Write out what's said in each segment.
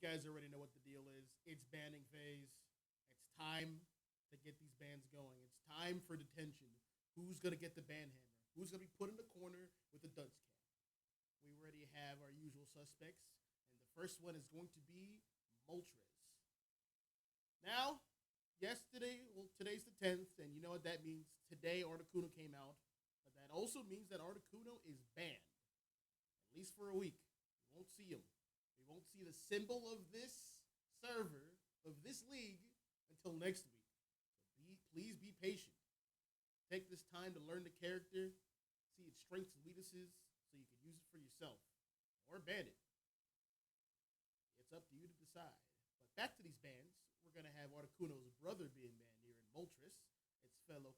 guys already know what the deal is. It's banning phase. It's time to get these bans going. It's time for detention. Who's gonna get the ban hammer? Who's gonna be put in the corner with the dunce cap? We already have our usual suspects, and the first one is going to be Moltres. Now, today's the 10th, and you know what that means. Today, Articuno came out, but that also means that Articuno is banned, at least for a week. We won't see him. We won't see the symbol of this server, of this league, until next week. So please be patient. Take this time to learn the character, see its strengths and weaknesses, so you can use it for yourself, or ban it. It's up to you to decide. But back to these bans, we're going to have Articuno's brother being banned here in Moltres, its fellow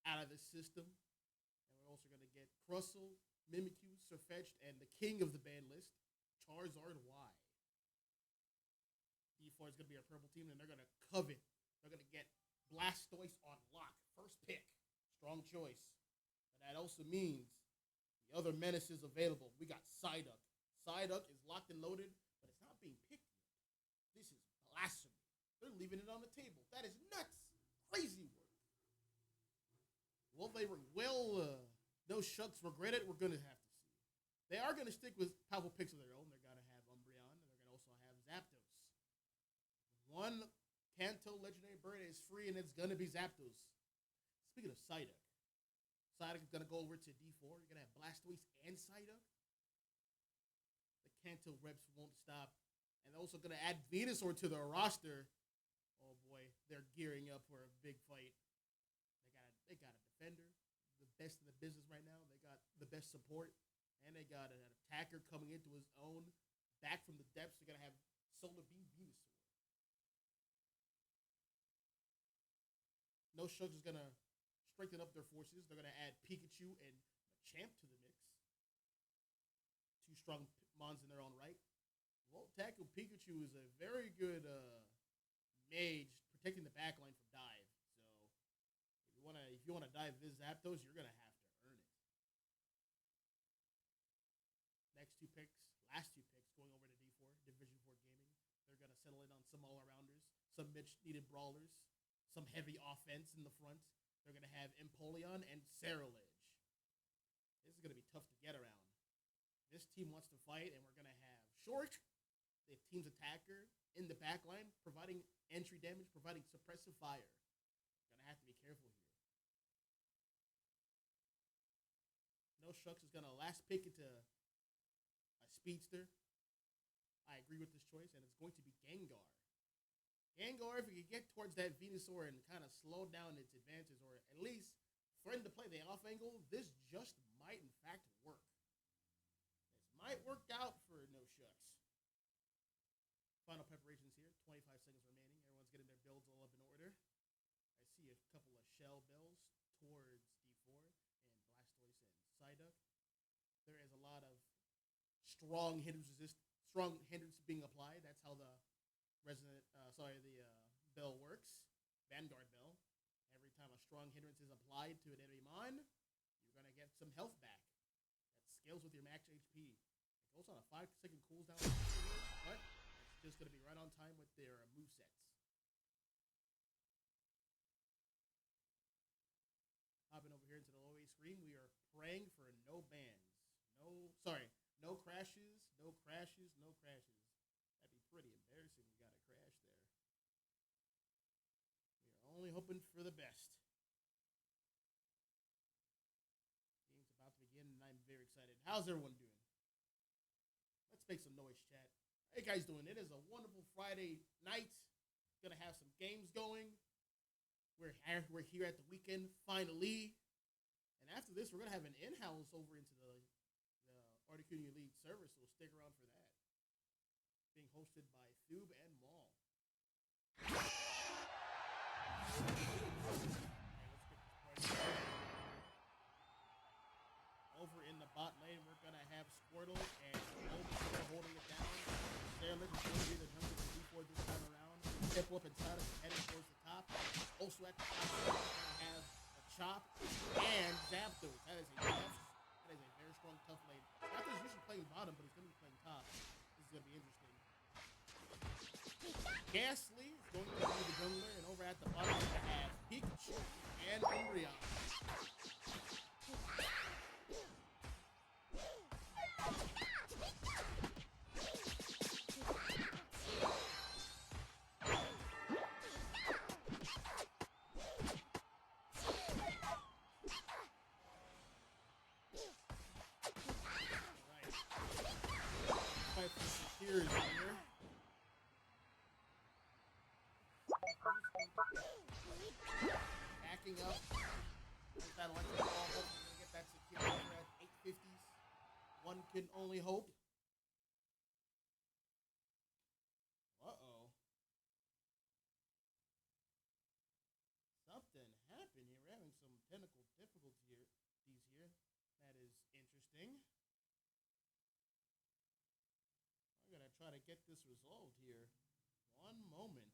out of the system. And we're also going to get Crustle, Mimikyu, Sirfetch'd, and the king of the ban list, Charizard Y. D4 is going to be our purple team, and they're going to covet. They're going to get Blastoise on lock. First pick. Strong choice. But that also means the other menaces available. We got Psyduck. Psyduck is locked and loaded, but it's not being picked yet. This is blasphemy. They're leaving it on the table. That is nuts. Crazy work. Those Shucks regret it. We're going to have to see. They are going to stick with powerful picks of their own. They're going to have Umbreon, and they're going to also have Zapdos. One Kanto legendary bird is free, and it's going to be Zapdos. Speaking of Psyduck, Psyduck is going to go over to D4. You're going to have Blastoise and Psyduck. The Kanto reps won't stop. And they're also going to add Venusaur to their roster. Oh boy, they're gearing up for a big fight. They got a defender, the best in the business right now. They got the best support, and they got an attacker coming into his own, back from the depths. They're going to have Solar Beam Venusaur. No Shucks is going to strengthen up their forces. They're going to add Pikachu and Machamp to the mix. Two strong mons in their own right. Volt Tackle Pikachu is a very good mage protecting the backline from dive. So if you wanna dive this Zapdos, you're gonna have to earn it. Last two picks, going over to D4, Division 4 Gaming. They're gonna settle in on some all-arounders, some much-needed brawlers, some heavy offense in the front. They're gonna have Empoleon and Ceruledge. This is gonna be tough to get around. This team wants to fight, and we're going to have Short, the team's attacker, in the back line, providing entry damage, providing suppressive fire. Going to have to be careful here. No Shucks is going to last pick into a speedster. I agree with this choice, and it's going to be Gengar. Gengar, if we could get towards that Venusaur and kind of slow down its advances, or at least threaten to play the off angle, this just might, in fact, work. Might work out for No Shucks. Final preparations here. 25 seconds remaining. Everyone's getting their builds all up in order. I see a couple of shell bells towards D4 and Blastoise and Psyduck. There is a lot of strong hindrance being applied. That's how the bell works. Vanguard bell. Every time a strong hindrance is applied to an enemy mon, you're gonna get some health back. That scales with your max HP. It goes on a 5-second cooldown, but it's just going to be right on time with their movesets. Hopping over here into the low-A screen, we are praying for no bans. No crashes, no crashes, no crashes. That'd be pretty embarrassing. We got a crash there. We are only hoping for the best. Game's about to begin, and I'm very excited. How's everyone doing? Let's make some noise, chat. How you guys doing? It is a wonderful Friday night. Gonna have some games going. We're here at the weekend, finally. And after this, we're gonna have an in-house over into the Articuno League server, so stick around for that. Being hosted by Thube and Maul. Okay, let's get this party started. Over in the bot lane, we're going to have Squirtle and Bulbasaur holding it down. Sailor is going to be the number 3-4 this time around. Step up inside of him, heading towards the top. Also at the top, we're going to have a Chop and Zapdos. That is a very strong, tough lane. Zapdos is usually playing bottom, but he's going to be playing top. This is going to be interesting. Ghastly is going to be the jungler, and over at the bottom we have Pikachu and Umbreon. Here. Backing up. With that electric ball, hoping to get that secure over at 850s. One can only hope. Uh-oh. Something happened here. We're having some technical difficulties here. That is interesting. I'm going to try to get this resolved here. One moment.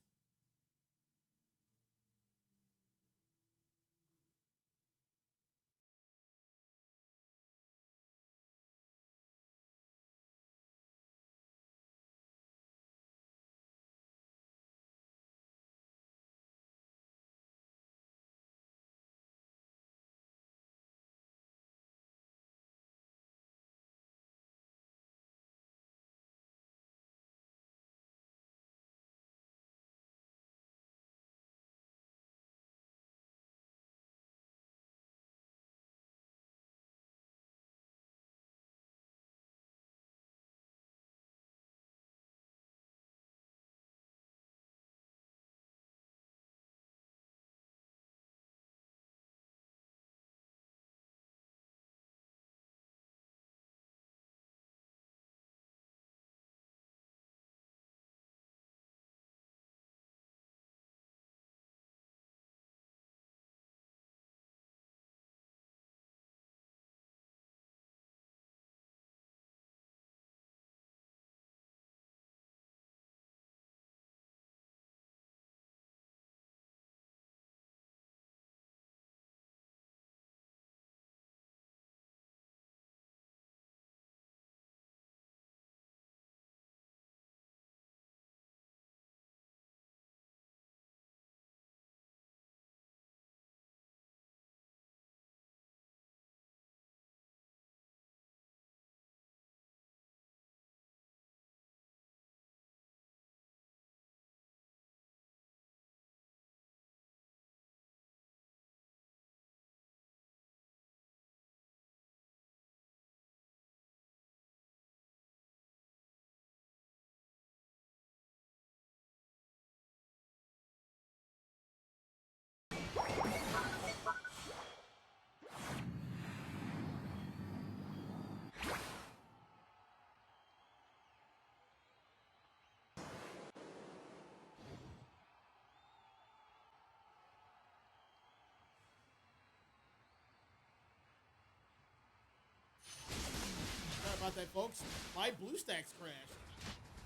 About that, folks. My blue stacks crashed.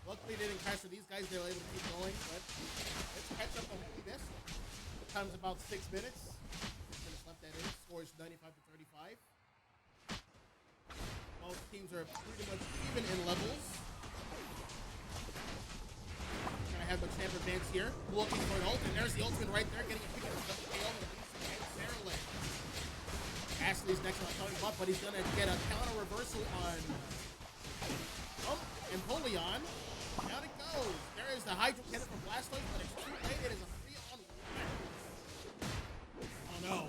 Luckily, they didn't crash for these guys. They were able to keep going, but let's catch up on this. Time's about 6 minutes. Just left that in. Score is 95 to 35. Both teams are pretty much even in levels. Gonna have the champ advance here. Looking for an ult, and there's the ultimate right there, getting a pick of the KO and Sarah Lane. Ashley's next on talking about, but he's gonna get a counter reversal on Empoleon. Down it goes. There is the Hydro Cannon from Blastoise, but it's too late. It is a 3-on-1. Oh no.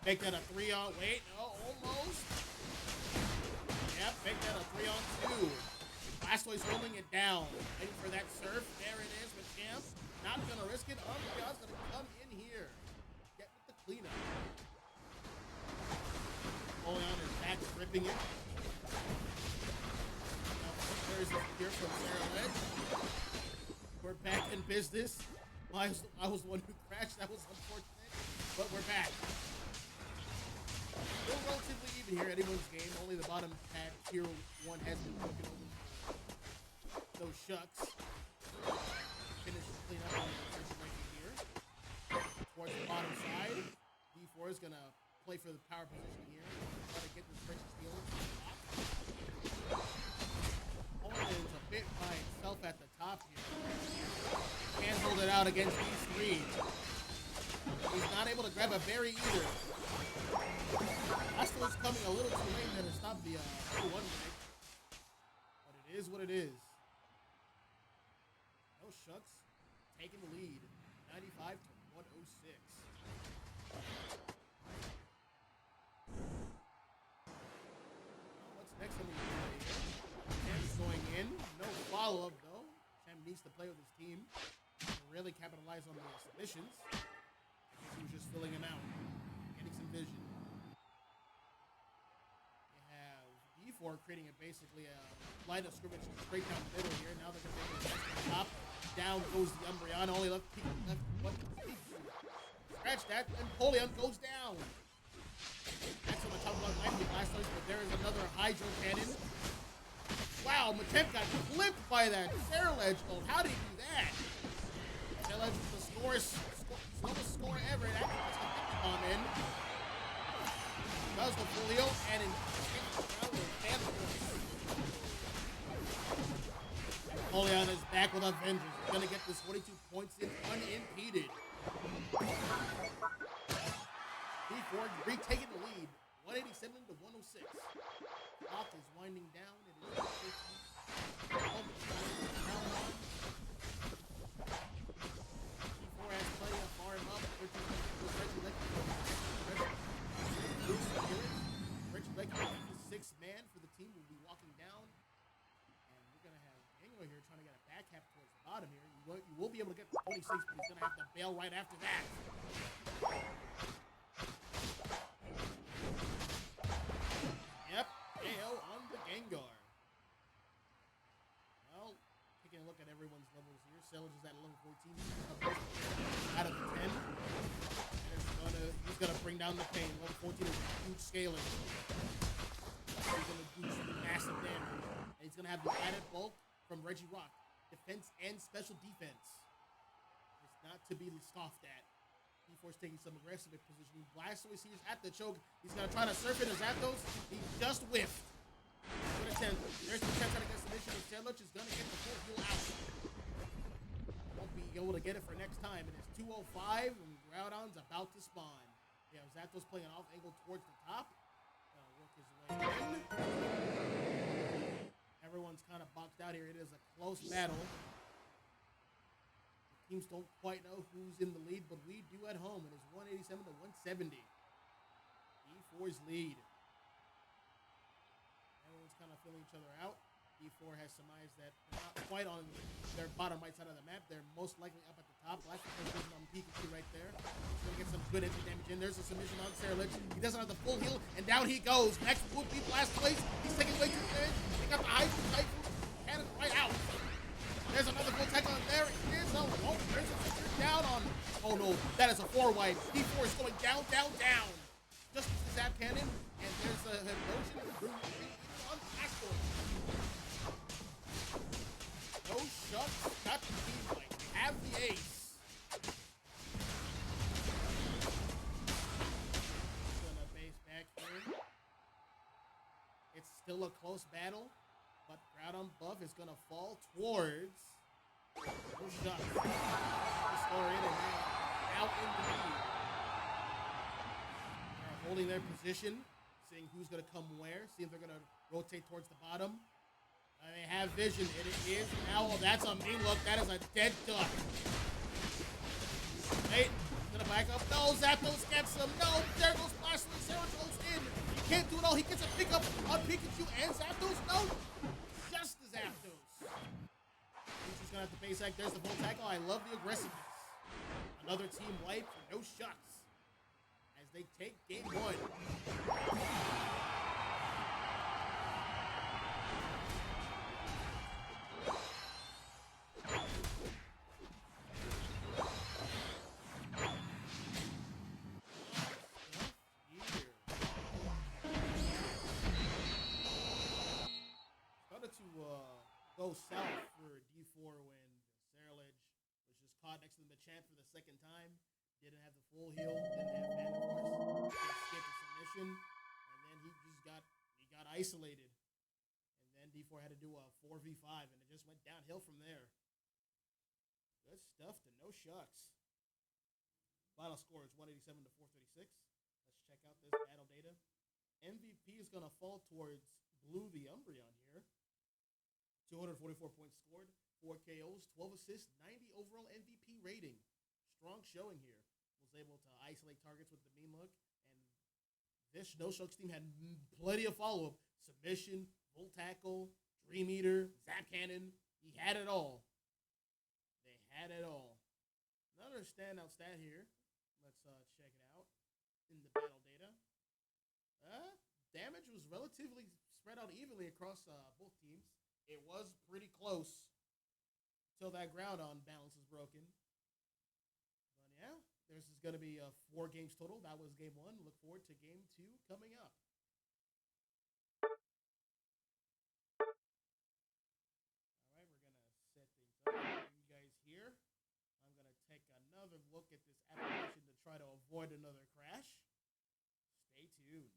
Make that a 3-on. Wait, no, almost. Yep, make that a 3-on-2. Blastoise holding it down. Waiting for that surf. There it is with Champ. Not gonna risk it. Umbreon's gonna come in here. Get with the cleanup. Empoleon is back ripping it. There's a here from Sarah Ledge. We're back in business. I was the one who crashed. That was unfortunate. But we're back. Still relatively even here. Anyone's game. Only the bottom pad tier 1 has been broken over. Those Shucks. Finish the cleanup on the first ranking here. Towards the bottom side. D4 is going to play for the power position here. Try to get this precious steal. Is a bit by itself at the top here. Can't out against these three. He's not able to grab a berry either. Blastoise coming a little too late there to stop the 2-1 break. But it is what it is. No Shucks taking the lead. 95 to 106. What's next on the play? Champ's going in. No follow-up though. Champ needs to play with his team. Really capitalize on the submissions. I guess he was just filling him out. Getting some vision. They have D4 creating basically a line of scrimmage straight down the middle here. Now they're going to make it to the top. Down goes the Umbreon. Only left one peek. Scratch that. And Polion goes down. That's on the top of the Blastoise, but there is another Hydro Cannon. Wow, Machamp got flipped by that Serledge. Oh, how did he do that? Serledge with the slowest score ever. And actually puts the 50 bomb in. Does the full heal and in Polion is back with a vengeance. He's gonna get this 42 points in unimpeded. D4 retaking the lead. 187 to 106. Clock is winding down. It is 15. D4 has plenty of far him up. Reggie Lecky, the sixth man for the team, will be walking down. And we're going to have Daniel here trying to get a back half towards the bottom here. You will be able to get the 26, but he's going to have to bail right after that. Yep, KO on the Gengar. Well, taking a look at everyone's levels here. Sellage is at level 14. Out of the 10. He's gonna bring down the pain. Level 14 is a huge scaling. He's gonna do some massive damage. And he's gonna have the added bulk from Reggie Rock. Defense and special defense. It's not to be scoffed at. D4's taking some aggressive positioning. Blastoise is at the choke. He's gonna try to surf it as Zapdos. He just whiffed. Good attempt. There's the attempt trying to get submission. Serledge is gonna get the full heal out. Won't be able to get it for next time. It is 2:05 and Groudon's about to spawn. Yeah, Zapdos playing an off angle towards the top. Gonna work his way in. Everyone's kind of boxed out here. It is a close battle. The teams don't quite know who's in the lead, but we do at home. It is 187 to 170. D4's lead. Everyone's kind of filling each other out. D4 has surmised that they're not quite on their bottom right side of the map. They're most likely up at the top. Blastoise is on Pikachu right there. He's going to get some good entry damage in. There's a submission on Serledge. He doesn't have the full heal, and down he goes. Next would be Blastoise. He's taking way too thin. They got the Hydro Cannon right out. There's another full tackle on there. There's a down on. Oh no, that is a 4-wipe. D4 is going down, down, down. Just the Zap Cannon, and there's a motion on Blastoise. No Shucks, got the team fight. Have the ace. Gonna base back here. It's still a close battle, but Groudon buff is gonna fall towards no Shucks. The score in and now in the lead. They're holding their position, seeing who's gonna come where, see if they're gonna rotate towards the bottom. They have vision. It is now. Oh, that's a mean look. That is a dead duck. Hey, he's gonna back up. No, Zapdos gets him. No, there goes Blastoise. Serledge goes in. He can't do it all. He gets a pickup on Pikachu and Zapdos. No, just the Zapdos. He's gonna have to base act. There's the full tackle. I love the aggressiveness. Another team wipe for no Shucks as they take game 1. Go south for D4 when Serledge was just caught next to the Machamp for the second time. Didn't have the full heal, didn't have Fan Force, skipped the submission, and then he got isolated. And then D4 had to do a 4v5, and it just went downhill from there. Good stuff to no shucks. Final score is 187 to 436. Let's check out this battle data. MVP is going to fall towards Blue the Umbreon here. 244 points scored, 4 KOs, 12 assists, 90 overall MVP rating. Strong showing here. Was able to isolate targets with the mean look. And this No Shucks team had plenty of follow-up. Submission, Volt Tackle, Dream Eater, Zap Cannon. He had it all. They had it all. Another standout stat here. Let's check it out in the battle data. Damage was relatively spread out evenly across both teams. It was pretty close until that ground on balance was broken. But yeah, this is going to be 4 games total. That was game 1. Look forward to game 2 coming up. All right, we're going to set things up for you guys here. I'm going to take another look at this application to try to avoid another crash. Stay tuned.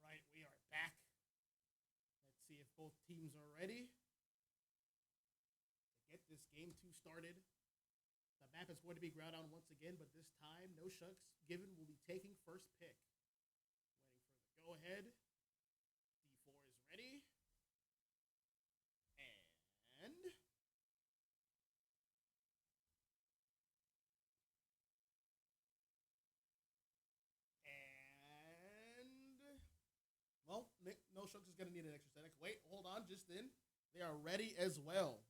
All right, we are back. Let's see if both teams are ready to get this game 2 started. The map is going to be ground on once again, but this time, No Shucks Given will be taking first pick. Waiting for the go-ahead. D4 is ready. And... well, No Shucks is going to need an extra static. Wait, hold on, just in. They are ready as well.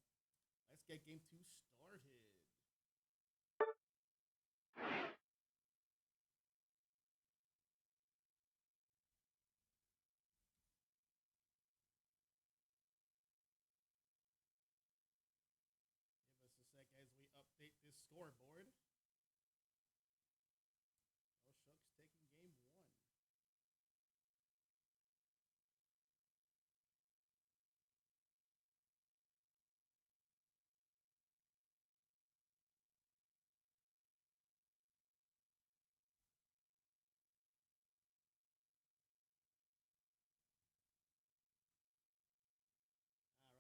Let's get game 2 started. Give us a sec as we update this scoreboard. No Shucks taking game 1.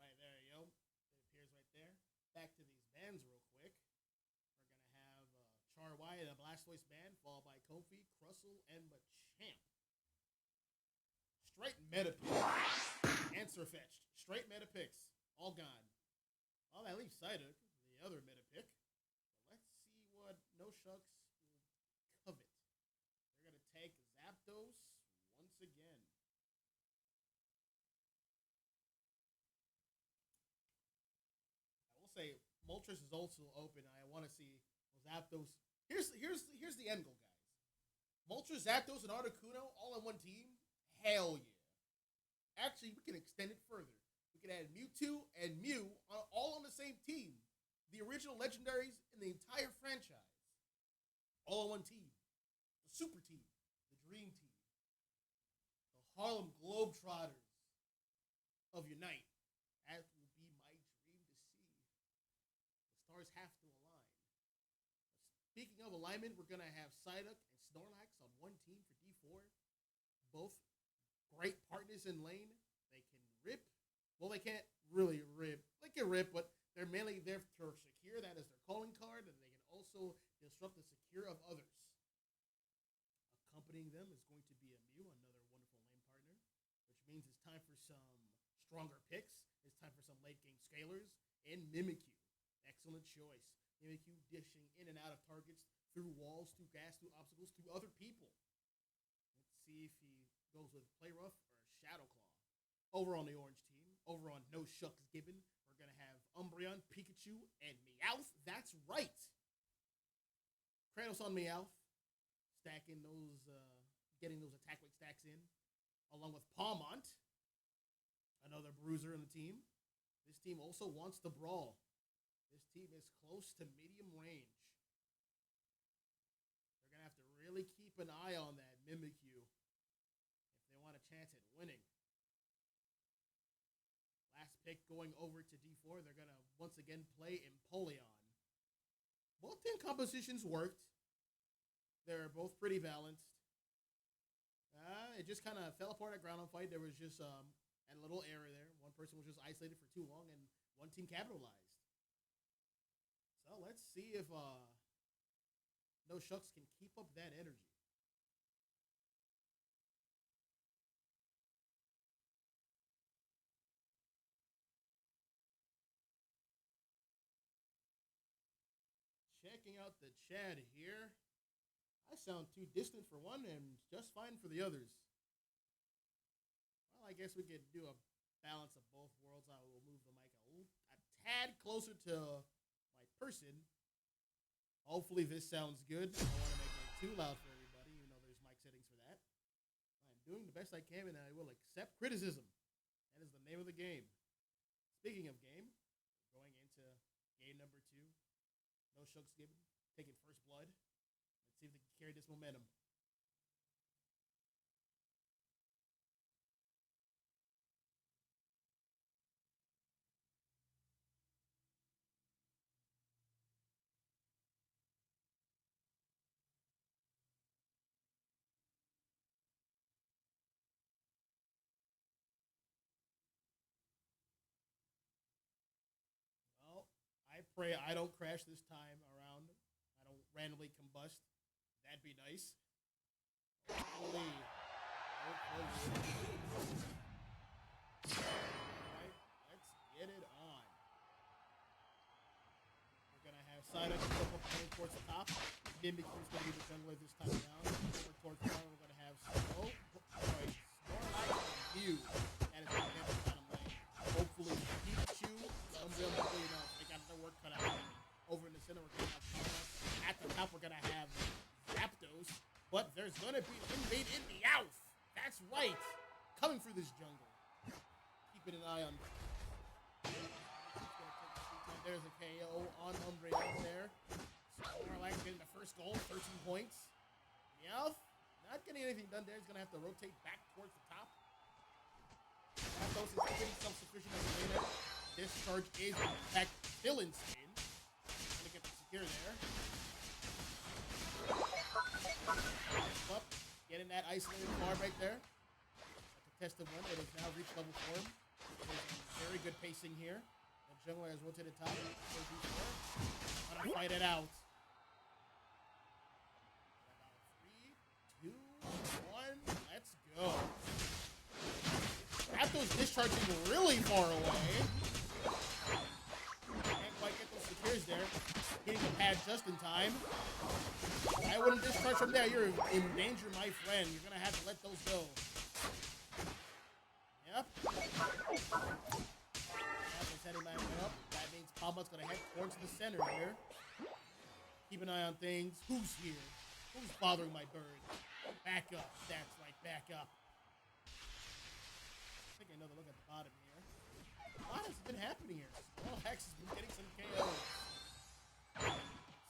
All right, there you go. It appears right there. Back to these bands real quick. We're going to have Charwy and a Blastoise band, followed by Kofi, Crustle, and Machamp. Straight meta picks. Answer fetched. Straight meta picks. All gone. Well, that leaves Psyduck, the other meta pick. But let's see what No Shucks will covet. They're going to take Zapdos once again. I will say, Moltres is also open. I want to see Zapdos. Here's the end goal, guys. Moltres, Zapdos, and Articuno all on one team. Hell yeah! Actually, we can extend it further. We can add Mewtwo and Mew all on the same team. The original legendaries in the entire franchise, all on one team. The super team, the dream team, the Harlem Globetrotters of Unite. That will be my dream to see. The stars have to align. Speaking of alignment, we're going to have Psyduck and Snorlax on one team for D4. Both great partners in lane. They can rip. Well, they can't really rip. They can rip, but they're mainly there to secure. That is their calling card, and they can also disrupt the secure of others. Accompanying them is going to be a Mew, another wonderful lane partner, which means it's time for some stronger picks. It's time for some late game scalers, and Mimikyu. Excellent choice. Mimikyu dishing in and out of targets through walls, through gas, through obstacles, through other people. Let's see if he goes with Play Rough or Shadow Claw. Over on the orange team, over on No Shucks Gibbon, we're going to have Umbreon, Pikachu, and Meowth. That's right. Kratos on Meowth, stacking those, getting those attack rate stacks in, along with Palmont, another bruiser in the team. This team also wants to brawl. This team is close to medium range. They're going to have to really keep an eye on that Mimikyu if they want a chance at winning. Last pick going over to D4, they're going to once again play Empoleon. Both team compositions worked. They're both pretty balanced. It just kind of fell apart at ground on fight. There was just a little error there. One person was just isolated for too long, and one team capitalized. So let's see if No Shucks can keep up that energy. Checking out the chat here. I sound too distant for one and just fine for the others. Well, I guess we could do a balance of both worlds. I will move the mic a tad closer to my person. Hopefully this sounds good. I don't want to make it too loud for everybody, even though there's mic settings for that. I'm doing the best I can, and I will accept criticism. That is the name of the game. Speaking of game, we're going into game number 2. No Shucks Gibbon taking first blood. Let's see if they can carry this momentum. Well, I pray I don't crash this time around. I don't randomly combust. That'd be nice. Hopefully. Alright, let's get it on. We're going to have Psyduck step up going towards the top. Mimikyu's going to be the jungler this time around. Over towards the bottom, we're going to have Snorlax and Mew. That is going to get the bottom lane. Hopefully, Pikachu, Umbreon, they got their work cut out of me. Over in the center, we're going to have Palmont. At the top, we're going to have Zapdos. But there's going to be an invade in Meowth. That's right. Coming through this jungle. Keeping an eye on. There's a KO on Umbreon there. Snorlax getting the first goal, 13 points. Meowth, not getting anything done there. He's going to have to rotate back towards the top. Zapdos is pretty self-sufficient as a laner. Discharge is, in fact, still insane. Going to get the secure there. Up, getting that isolated bar right there. A contested one. It has now reached level 4. Very good pacing here. The jungler has rotated top. Gonna fight it out. 3, 2, 1. Let's go. Zapdos discharging really far away. Can't quite get those secures there. Getting the pad just in time. I wouldn't discharge from there. You're in danger, my friend. You're going to have to let those go. Yep. Zapdos heading back up. That means Pablo's gonna head towards the center here. Keep an eye on things. Who's here? Who's bothering my bird? Back up. That's right, back up. Take another look at the bottom here. A lot has been happening here. Snorlax has been getting some KOs. Let's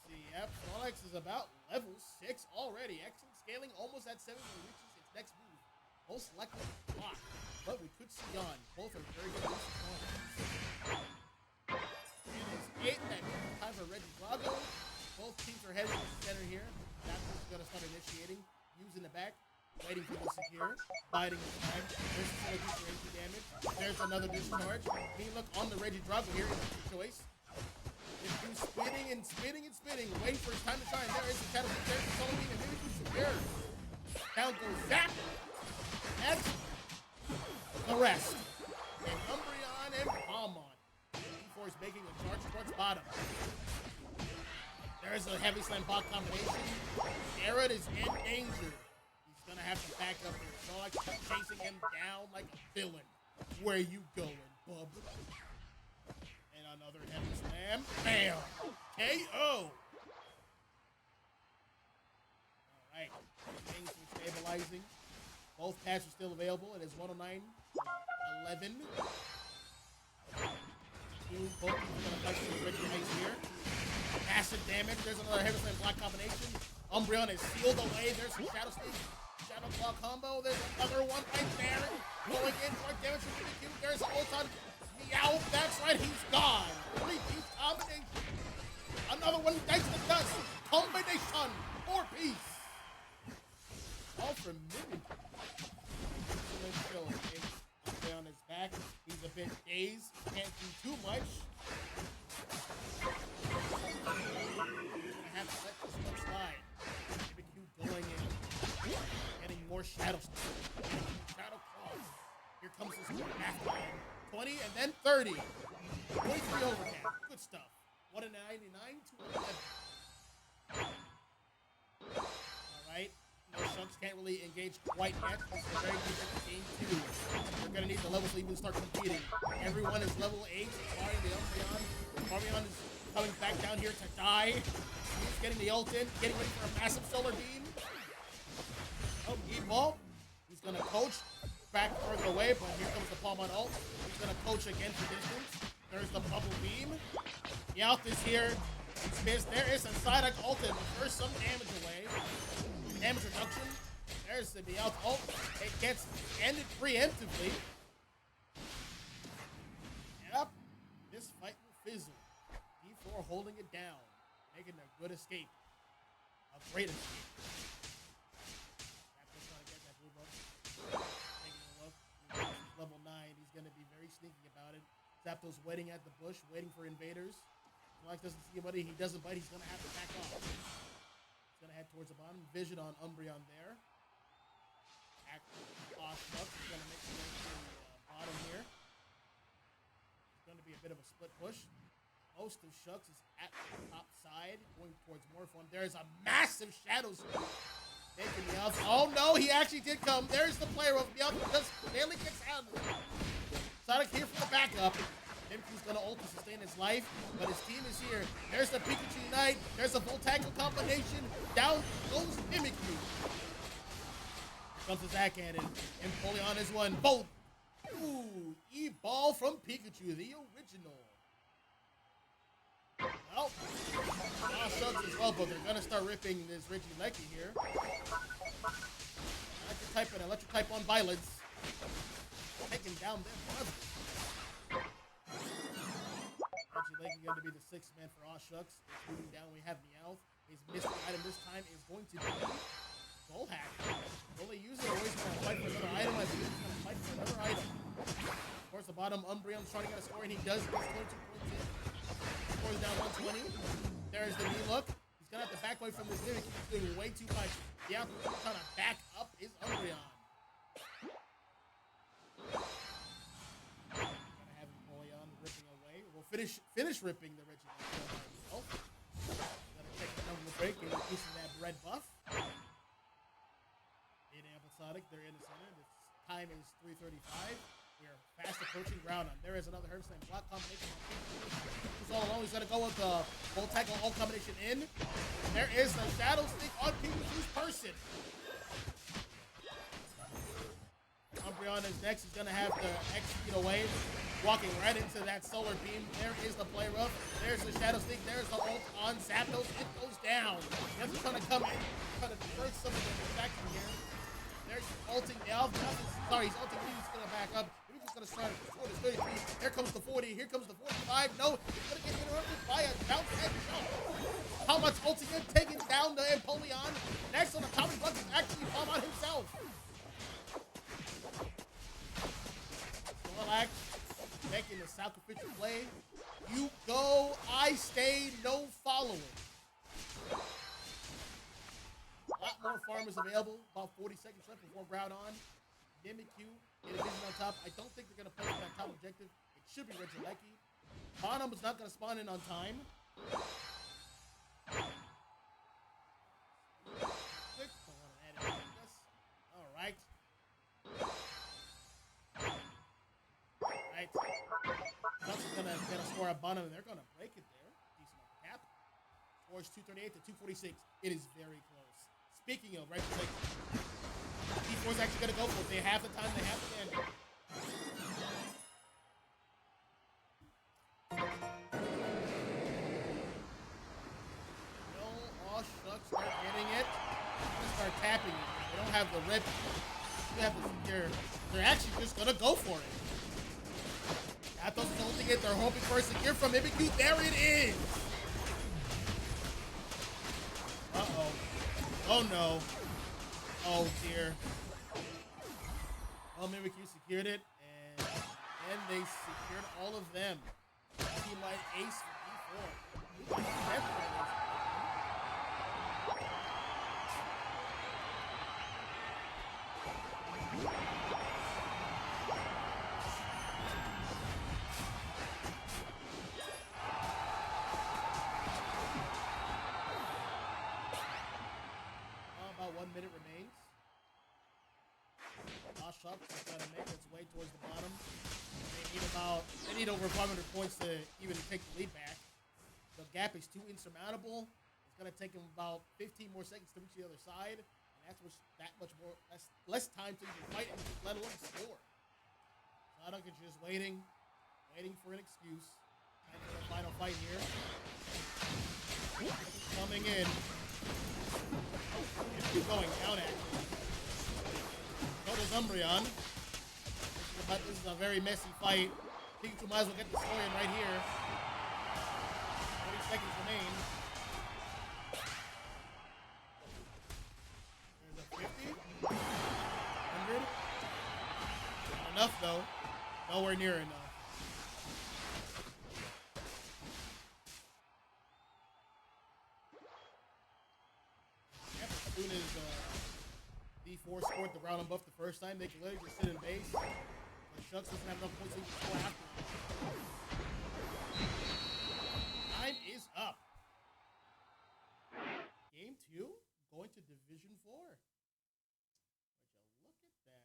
see, yep, Snorlax is about level 6 already. Excellent scaling, almost at 7 when it reaches its next move. Most likely block, but we could see on. Both are very good moves for Snorlax. It is 8 that time for Regidrago. Both teams are heading to the center here. That's what's going to start initiating. Using the back. Waiting for the secure. Biting his time. This is going to do for AP damage. There's another discharge. Look on the Regidrago here. It's a choice. If you spinning and spinning and spinning. Waiting for his time to shine. There is the Shadow Sneak. There's the Solo Beam. And maybe you secure. Down goes Zap. That's the rest. And Umbreon and Palmon. D4 is making a charge towards bottom. There's a heavy slam block combination. Garrett is in danger. He's gonna have to back up here. Snorlax chasing him down like a villain. Where you going, bub? And another heavy slam. Bam! KO! Alright. Things are stabilizing. Both pads are still available. It is 109-11. Both are gonna fight for the Reggie Mace here. Massive damage. There's another heavy slam block combination. Umbreon is sealed away. There's some Shadow Sneak, Shadow Claw combo. There's another one right there. Going in for damage from BBQ. There's an ult on Meow. That's right. He's gone. 3-piece combination. Another one thanks to dust. Combination. 4-piece. All from Mimic. Excellent showing. Umbreon is back. He's a bit dazed. Can't do too much. Gonna have to let this one slide. BBQ going in. Getting more Shadow Sneak. Shadow Claws. Here comes this one after 20 and then 30. 23 overcast. Good stuff. 199 to 11. Alright. No, Shucks can't really engage quite yet. This is a very different game too. We're gonna need the levels to even start competing. Everyone is level 8, barring the Umbreon. Umbreon is coming back down here to die. He's getting the ult in, getting ready for a massive solar beam. Oh, E-ball. He's gonna coach back further away, but here comes the Palmon ult. He's gonna coach again for distance. There's the bubble beam. Meowth is here. He's missed. There is a Psyduck ult in. First, some damage away. Damage reduction. There's the Meowth ult. It gets ended preemptively. Yep. This fight will fizzle. D4 holding it down. Making a good escape. A great escape. Raptor's trying to get that blue buff. Taking a look. He's level 9. He's going to be very sneaky about it. Zapdos waiting at the bush, waiting for invaders. Snorlax doesn't see anybody. He doesn't bite. He's going to have to back off. He's going to head towards the bottom. Vision on Umbreon there. Shucks is going to make his way to the bottom here. It's going to be a bit of a split push. Most of Shucks is at the top side, going towards Morphon. There's a massive Shadow Sneak. Making Meowth. Oh no, he actually did come. There's the player of Meowth. Just barely gets out. Sonic here for the backup. Mimikry's gonna ult to sustain his life, but his team is here. There's the Pikachu Unite. There's a Voltaggio combination. Down goes Mimikry. Here comes the Zac Cannon. And Empoleon is one. Bolt. Ooh, E-ball from Pikachu, the original. Well, Shucks as well, but they're gonna start ripping this Regieleki here. Electric type and electric type on violence. Taking down their brother. Regieleki going to be the 6th man for Shucks. Moving down, we have Meowth. His missing item this time is going to be Soul Hack. Will he use it or is he going to fight for another item? I believe he's going to fight for another item. Towards the bottom, Umbreon's trying to get a score, and he does. He's 22 points in. Scores down 120. There's the knee look. He's going to have to back away from this Mimic. He's doing way too much. The outfit trying to back up is Umbreon. Gonna have Empoleon ripping away. We'll finish ripping the Regieleki by himself. Gonna take another break and using that red buff. In episodic, they're in the center. The time is 3:35. We are fast approaching Groudon. There is another Herb Slam block combination. He's all alone. He's going to go with the Volt Tackle all combination in. There is the Shadow Stick on Pikachu's person. Umbreon is next. He's going to have to execute a wave. Walking right into that Solar Beam. There is the Play Rough. There's the Shadow Stick. There's the ult on Zapdos. It goes down. He's trying to come in. Trying to divert some of the distraction here. There's ulting now. Sorry, he's ulting. He's going to back up. He's going to start. His 33. Here comes the 40. Here comes the 45. No, he's going to get interrupted by a bounce head jump. How much ulting him? Taking down the Empoleon. Next on the Tommy Buck is actually bomb on himself. Relax. Making the sacrificial play. You go, I stay, no following. A lot more farmers available. About 40 seconds left before Groudon. Mimikyu in a vision on top. I don't think they're going to push that top objective. It should be Regieleki. Bonham is not going to spawn in on time. All right. Shucks is going to get a score at bottom, and they're going to break it there. Decent enough cap. Score is 238 to 246. It is very close. Speaking of, right, like, D4 is actually going to go for it. They have the time, they have the damage. No, all Shucks start getting it. They're going to start tapping it. They don't have the rip. They have the secure. They're actually just going to go for it. Athos is holding it. They're hoping for a secure from Mimikyu. There it is. Uh-oh. Oh, no. Oh, dear. Oh, Mimikyu secured it. And they secured all of them. He might ace for D4. About 1 minute remains. Shucks is going to make its way towards the bottom. They need over 500 points to even take the lead back. The gap is too insurmountable. It's going to take them about 15 more seconds to reach the other side, and that's less time to even fight and let alone score. Zadok is just waiting for an excuse. Time for the final fight here. Coming in. It's going down actually. So does Umbreon. This is a very messy fight. Pikachu might as well get the score in right here. 30 seconds remain. There's a 50. 100. Not enough though. Nowhere near enough. Yep, as soon as D4 scored the Groudon buff the first time, they could literally just sit in base. But Shucks doesn't have enough points to score after. Time is up. Game 2, going to Division 4. Would you look at that?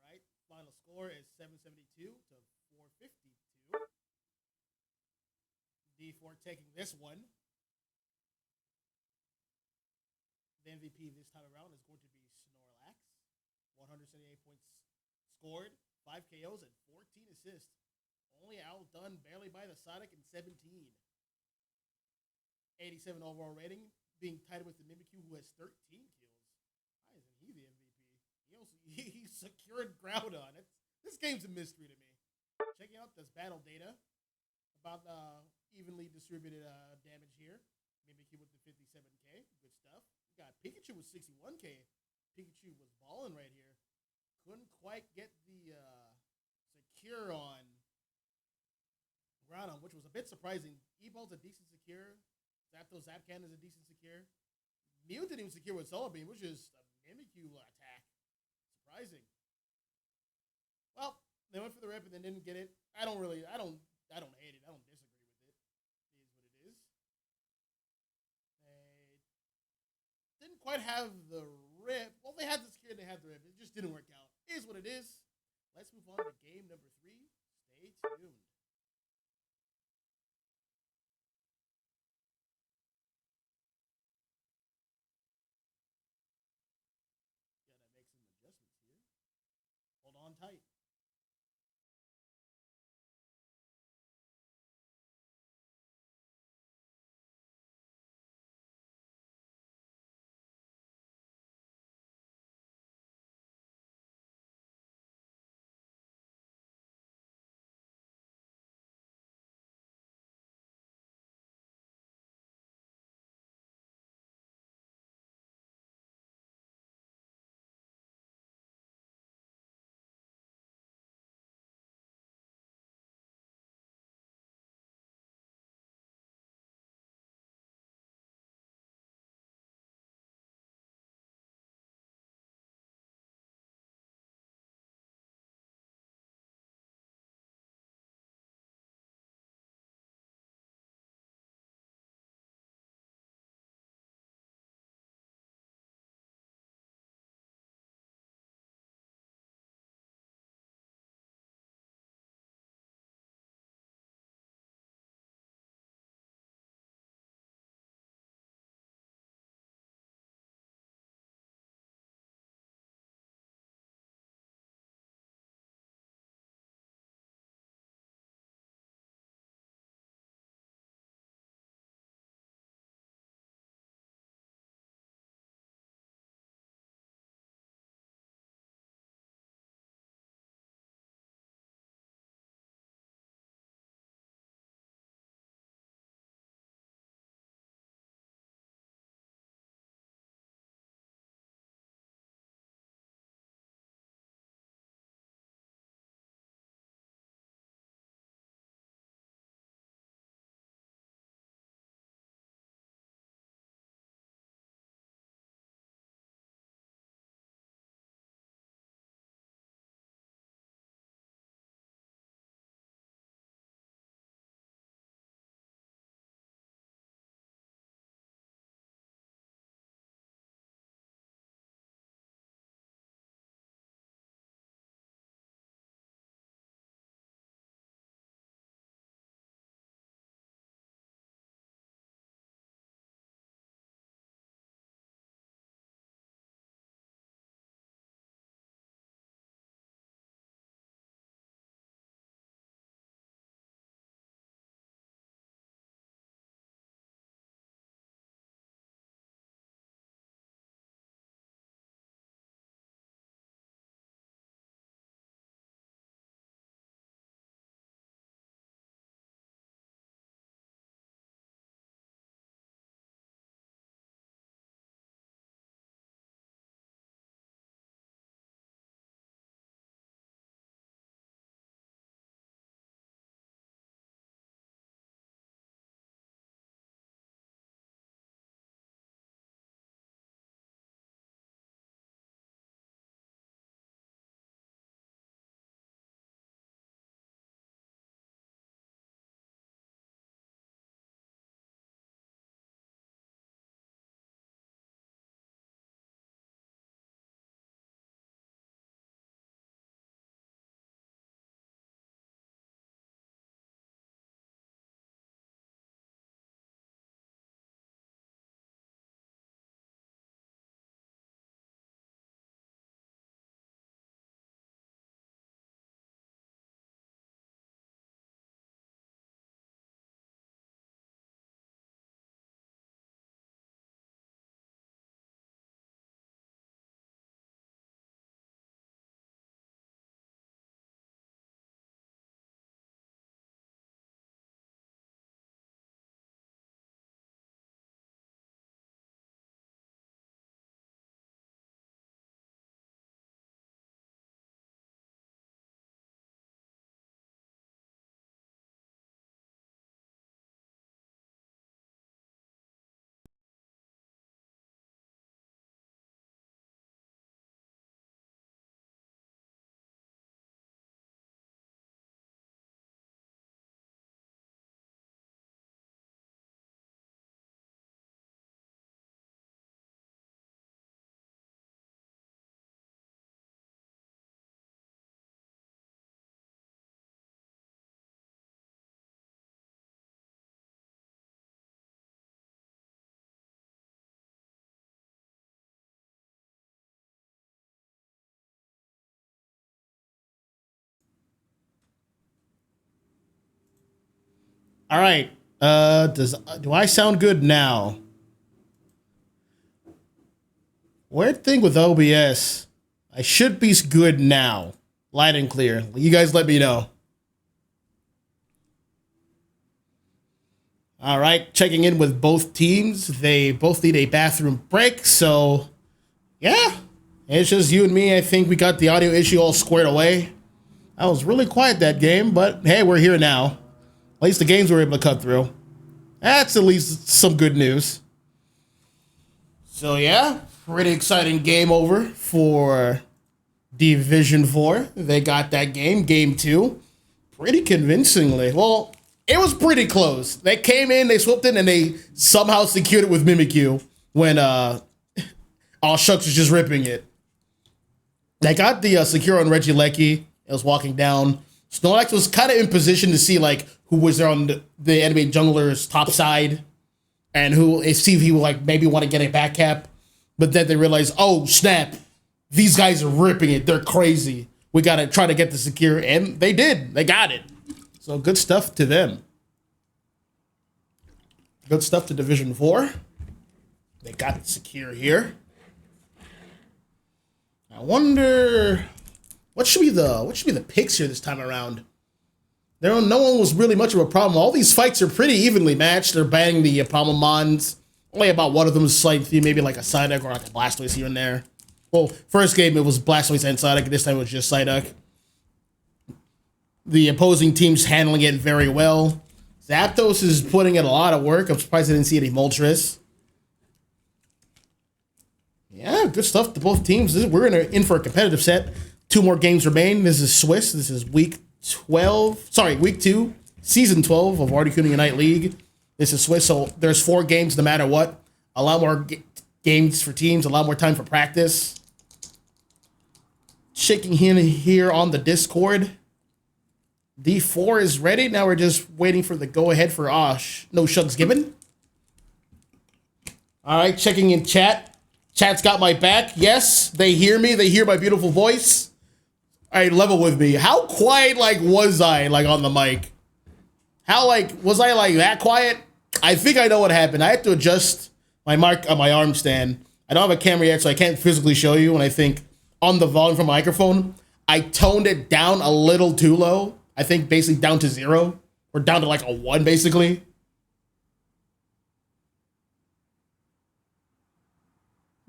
All right, final score is 772 to 452. D4 taking this one. The MVP this time around is going to be Snorlax. 178 points scored, 5 KOs, and 14 assists. Only outdone barely by the Sonic in 17. 87 overall rating, being tied with the Mimikyu, who has 13 kills. Why isn't he the MVP? He secured Groudon. This game's a mystery to me. Checking out this battle data about evenly distributed damage here. Mimikyu with the 57k, good stuff. We got Pikachu with 61k. Pikachu was balling right here. Couldn't quite get the secure on Groudon, which was a bit surprising. Evol's a decent secure. Zapcan is a decent secure. Mew didn't even secure with Solar Beam, which is a Mimikyu attack. Surprising. Well, they went for the rip and then didn't get it. I don't hate it. I don't disagree with it. It is what it is. quite have the rip. Well, they had the skill, they had the rip. It just didn't work out. It is what it is. Let's move on to game number 3. Stay tuned. Gotta make some adjustments here. Hold on tight. All right. Do I sound good now? Weird thing with OBS. I should be good now. Light and clear. You guys let me know. All right, checking in with both teams. They both need a bathroom break, so yeah. It's just you and me. I think we got the audio issue all squared away. I was really quiet that game, but hey, we're here now. At least the games were able to cut through. That's at least some good news. So yeah, pretty exciting game over for Division 4. They got that game 2, pretty convincingly. Well, it was pretty close. They came in, they swooped in, and they somehow secured it with Mimikyu when Shucks was just ripping it. They got the secure on Reggie Lecky. It was walking down. Snorlax was kind of in position to see like who was there on the enemy jungler's top side, and who see if he would like maybe want to get a back cap. But then they realized, oh snap, these guys are ripping it. They're crazy. We gotta try to get the secure, and they did. They got it. So good stuff to them. Good stuff to Division 4. They got it secure here. I wonder what should be the picks here this time around. No one was really much of a problem. All these fights are pretty evenly matched. They're banning the Palmamons. Only about one of them is slightly maybe like a Psyduck or like a Blastoise here and there. Well, first game it was Blastoise and Psyduck. This time it was just Psyduck. The opposing team's handling it very well. Zapdos is putting in a lot of work. I'm surprised I didn't see any Moltres. Yeah, good stuff to both teams. We're in for a competitive set. 2 more games remain. This is Swiss. This is week 2, season 12 of Articuno Unite League. This is Swiss, so there's 4 games no matter what. A lot more games for teams, a lot more time for practice. Checking in here on the Discord. D4 is ready. Now we're just waiting for the go-ahead for no Shucks given. All right, checking in chat. Chat's got my back. Yes, they hear me. They hear my beautiful voice. All right, level with me. How quiet was I on the mic? How was I that quiet? I think I know what happened. I had to adjust my mic on my arm stand. I don't have a camera yet, so I can't physically show you. And I think on the volume from my microphone, I toned it down a little too low. I think basically down to 0 or down to like a 1 basically.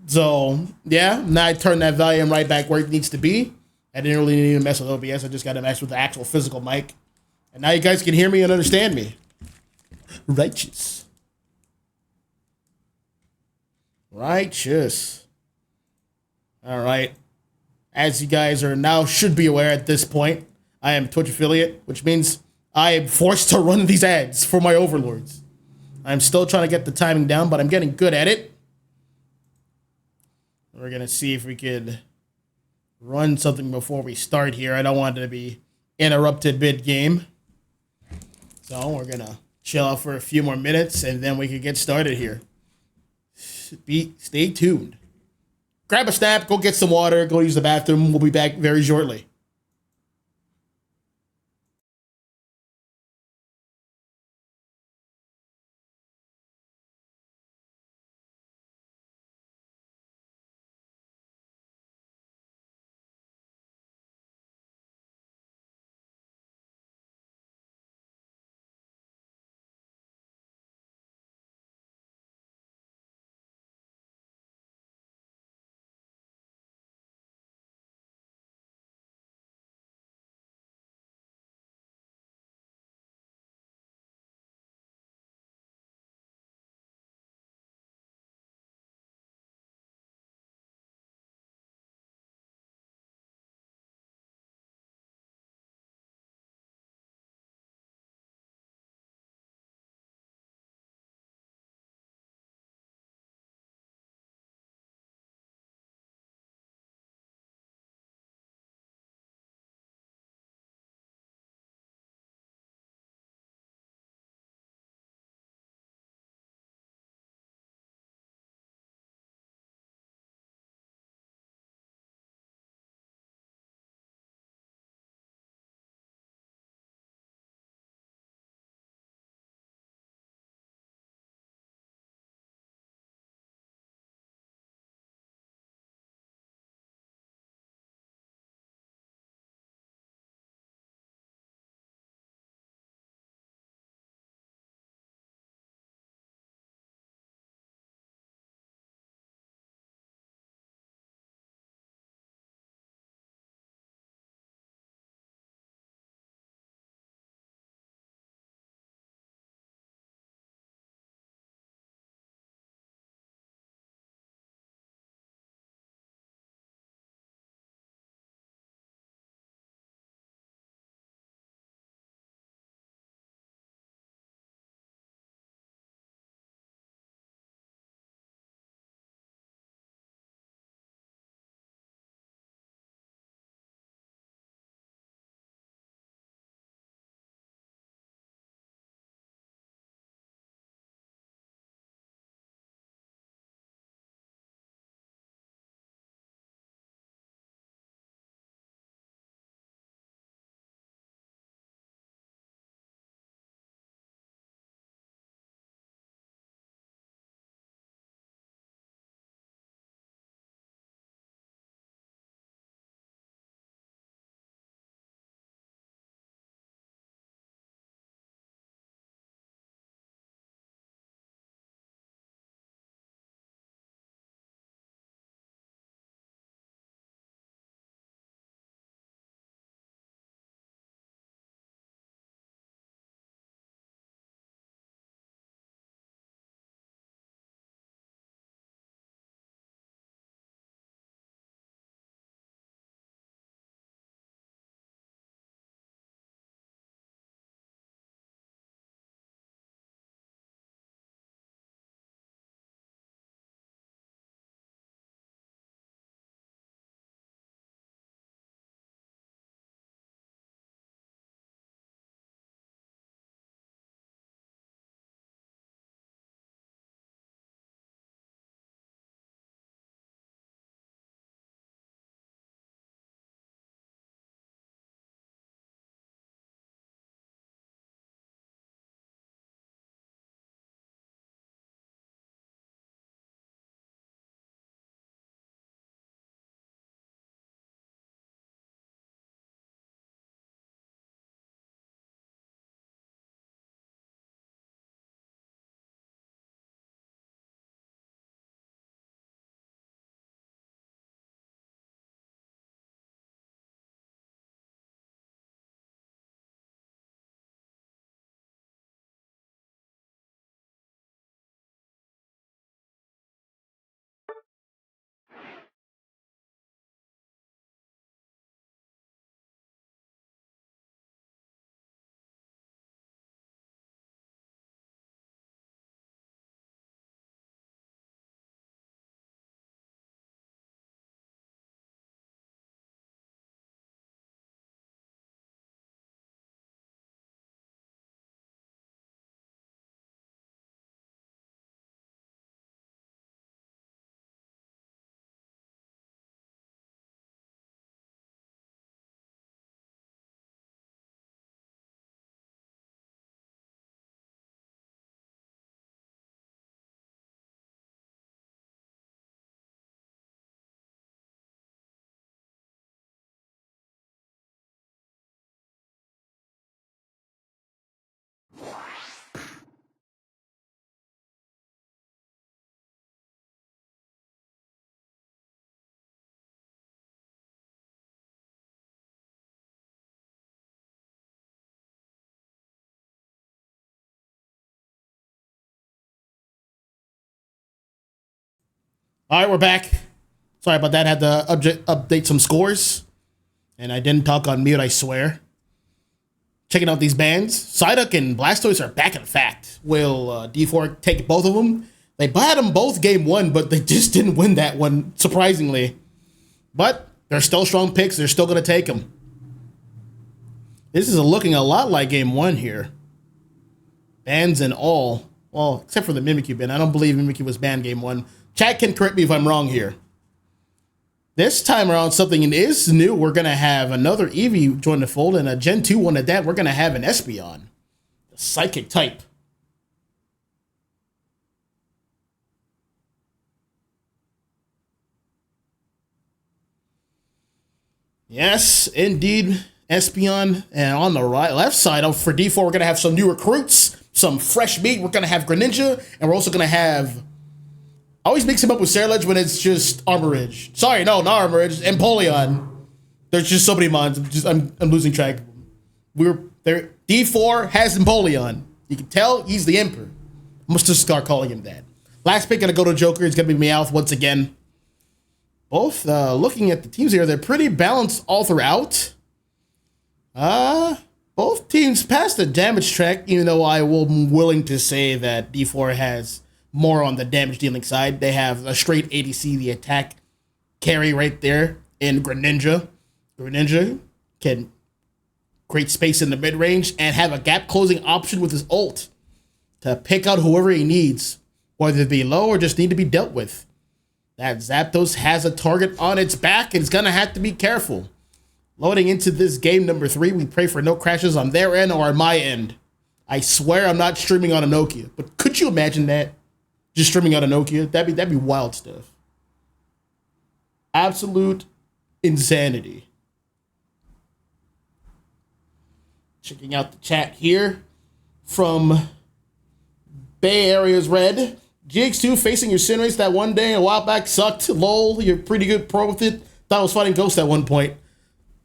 So yeah, now I turned that volume right back where it needs to be. I didn't really need to mess with OBS. I just got to mess with the actual physical mic. And now you guys can hear me and understand me. Righteous. All right. As you guys are now should be aware at this point, I am a Twitch affiliate, which means I am forced to run these ads for my overlords. I'm still trying to get the timing down, but I'm getting good at it. We're going to see if we could run something before we start here. I don't want it to be interrupted mid-game. So we're going to chill out for a few more minutes, and then we can get started here. Stay tuned. Grab a snap, go get some water, go use the bathroom. We'll be back very shortly. All right, we're back. Sorry about that. Had to update some scores. And I didn't talk on mute, I swear. Checking out these bands. Psyduck and Blastoise are back in fact. Will D4 take both of them? They had them both game one, but they just didn't win that one, surprisingly. But they're still strong picks. They're still going to take them. This is looking a lot like game one here. Bans and all. Well, except for the Mimikyu ban. I don't believe Mimikyu was banned game one. Chat can correct me if I'm wrong here. This time around, something is new. We're going to have another Eevee join the fold, and a Gen 2 one at that. We're going to have an Espeon. The Psychic type. Yes, indeed, Espeon. And on the left side, for D4, we're going to have some new recruits, some fresh meat. We're going to have Greninja, and we're also going to have... I always mix him up with Ceruledge when it's just Armorage. Sorry, no, not Armorage. Empoleon. There's just so many mons. I'm losing track of them. D4 has Empoleon. You can tell he's the Emperor. I must just start calling him that. Last pick gonna go to Joker. It's gonna be Meowth once again. Both looking at the teams here, they're pretty balanced all throughout. Both teams passed the damage track, even though I'm willing to say that D4 has more on the damage dealing side. They have a straight ADC, the attack carry right there in Greninja. Greninja can create space in the mid range and have a gap closing option with his ult to pick out whoever he needs, whether it be low or just need to be dealt with. That Zapdos has a target on its back and it's gonna have to be careful. Loading into this game number 3, we pray for no crashes on their end or on my end. I swear I'm not streaming on a Nokia, but could you imagine that? Just streaming on a Nokia? That'd be wild stuff. Absolute insanity. Checking out the chat here from Bay Area's Red. GX2 facing your Cinderace that one day a while back sucked. Lol, you're pretty good pro with it. Thought I was fighting Ghost at one point.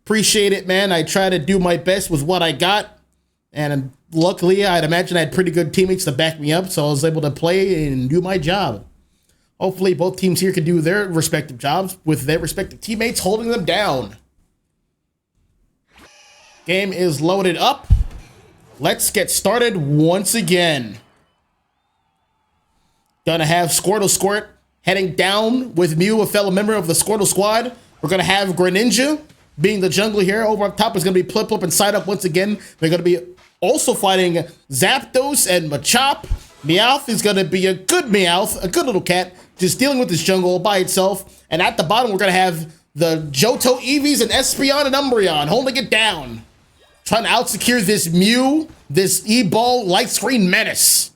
Appreciate it, man. I try to do my best with what I got. And luckily, I'd imagine I had pretty good teammates to back me up, so I was able to play and do my job. Hopefully, both teams here can do their respective jobs with their respective teammates holding them down. Game is loaded up. Let's get started once again. Gonna have Squirtle Squirt heading down with Mew, a fellow member of the Squirtle squad. We're gonna have Greninja being the jungler here. Over on top is gonna be Piplup and Psyduck once again. They're gonna be also fighting Zapdos and Machop. Meowth is gonna be a good Meowth, a good little cat, just dealing with this jungle by itself. And at the bottom, we're gonna have the Johto Eevees and Espeon and Umbreon holding it down. Trying to out-secure this Mew, this E-Ball light screen menace.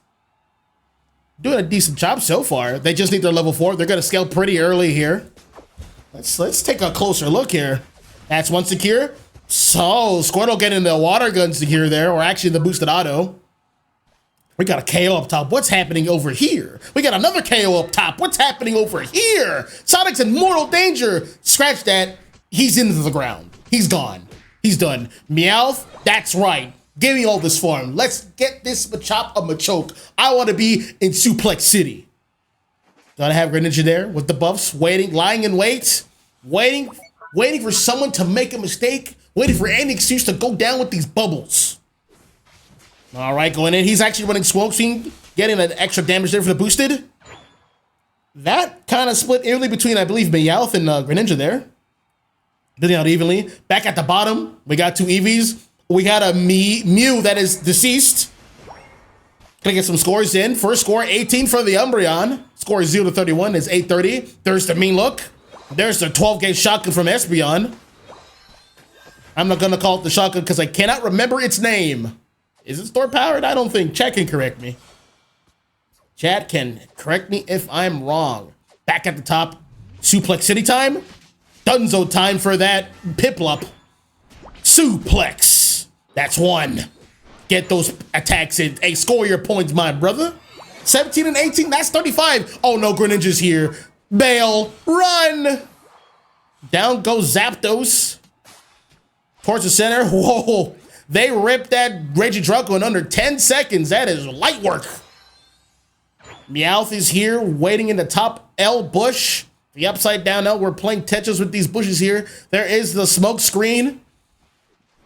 Doing a decent job so far. They just need their level 4. They're gonna scale pretty early here. Let's take a closer look here. That's one secure. So Squirtle getting the water gun secure there, or actually the boosted auto. We got a KO up top. What's happening over here? We got another KO up top. What's happening over here? Sonic's in mortal danger. Scratch that. He's into the ground. He's gone. He's done. Meowth, that's right. Give me all this farm. Let's get this Machop a Machoke. I want to be in Suplex City. Gotta have Greninja there with the buffs, waiting, lying in wait, waiting for someone to make a mistake, waiting for any excuse to go down with these bubbles. All right, going in. He's actually running Smoke Screen, getting an extra damage there for the boosted. That kind of split evenly between, I believe, Meowth and Greninja there. Building out evenly. Back at the bottom, we got two Eevees. We got a Mew that is deceased. Gonna get some scores in. First score, 18 for the Umbreon. Score 0 to 31 is 830. There's the mean look. There's the 12-gauge shotgun from Espeon. I'm not gonna call it the shotgun because I cannot remember its name. Is it store powered? I don't think. Chat can correct me. Chat can correct me if I'm wrong. Back at the top, Suplex City time. Dunzo time for that Piplup. Suplex. That's one. Get those attacks in. Hey, score your points, my brother. 17 and 18, that's 35. Oh no, Greninja's here. Bail, run. Down goes Zapdos. Towards the center. Whoa, they ripped that Regidrago in under 10 seconds. That is light work. Meowth is here, waiting in the top L bush. The upside down L. We're playing Tetris with these bushes here. There is the smoke screen.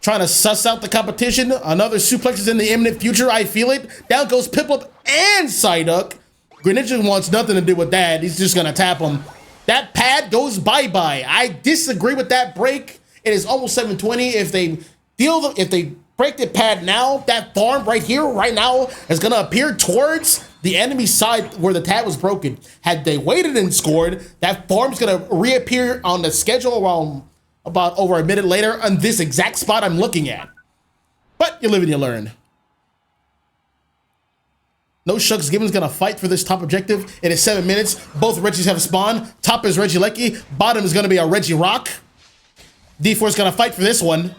Trying to suss out the competition. Another suplex is in the imminent future. I feel it. Down goes Piplup and Psyduck. Greninja wants nothing to do with that. He's just going to tap him. That pad goes bye-bye. I disagree with that break. It is almost 720. If they break the pad now, that farm right here, right now, is going to appear towards the enemy side where the tab was broken. Had they waited and scored, that farm's going to reappear on the schedule around about over a minute later on this exact spot I'm looking at. But you live and you learn. No Shucks Given's gonna fight for this top objective. It is 7 minutes. Both Reggies have spawned. Top is Regieleki. Bottom is gonna be a Regirock. D4 is gonna fight for this one.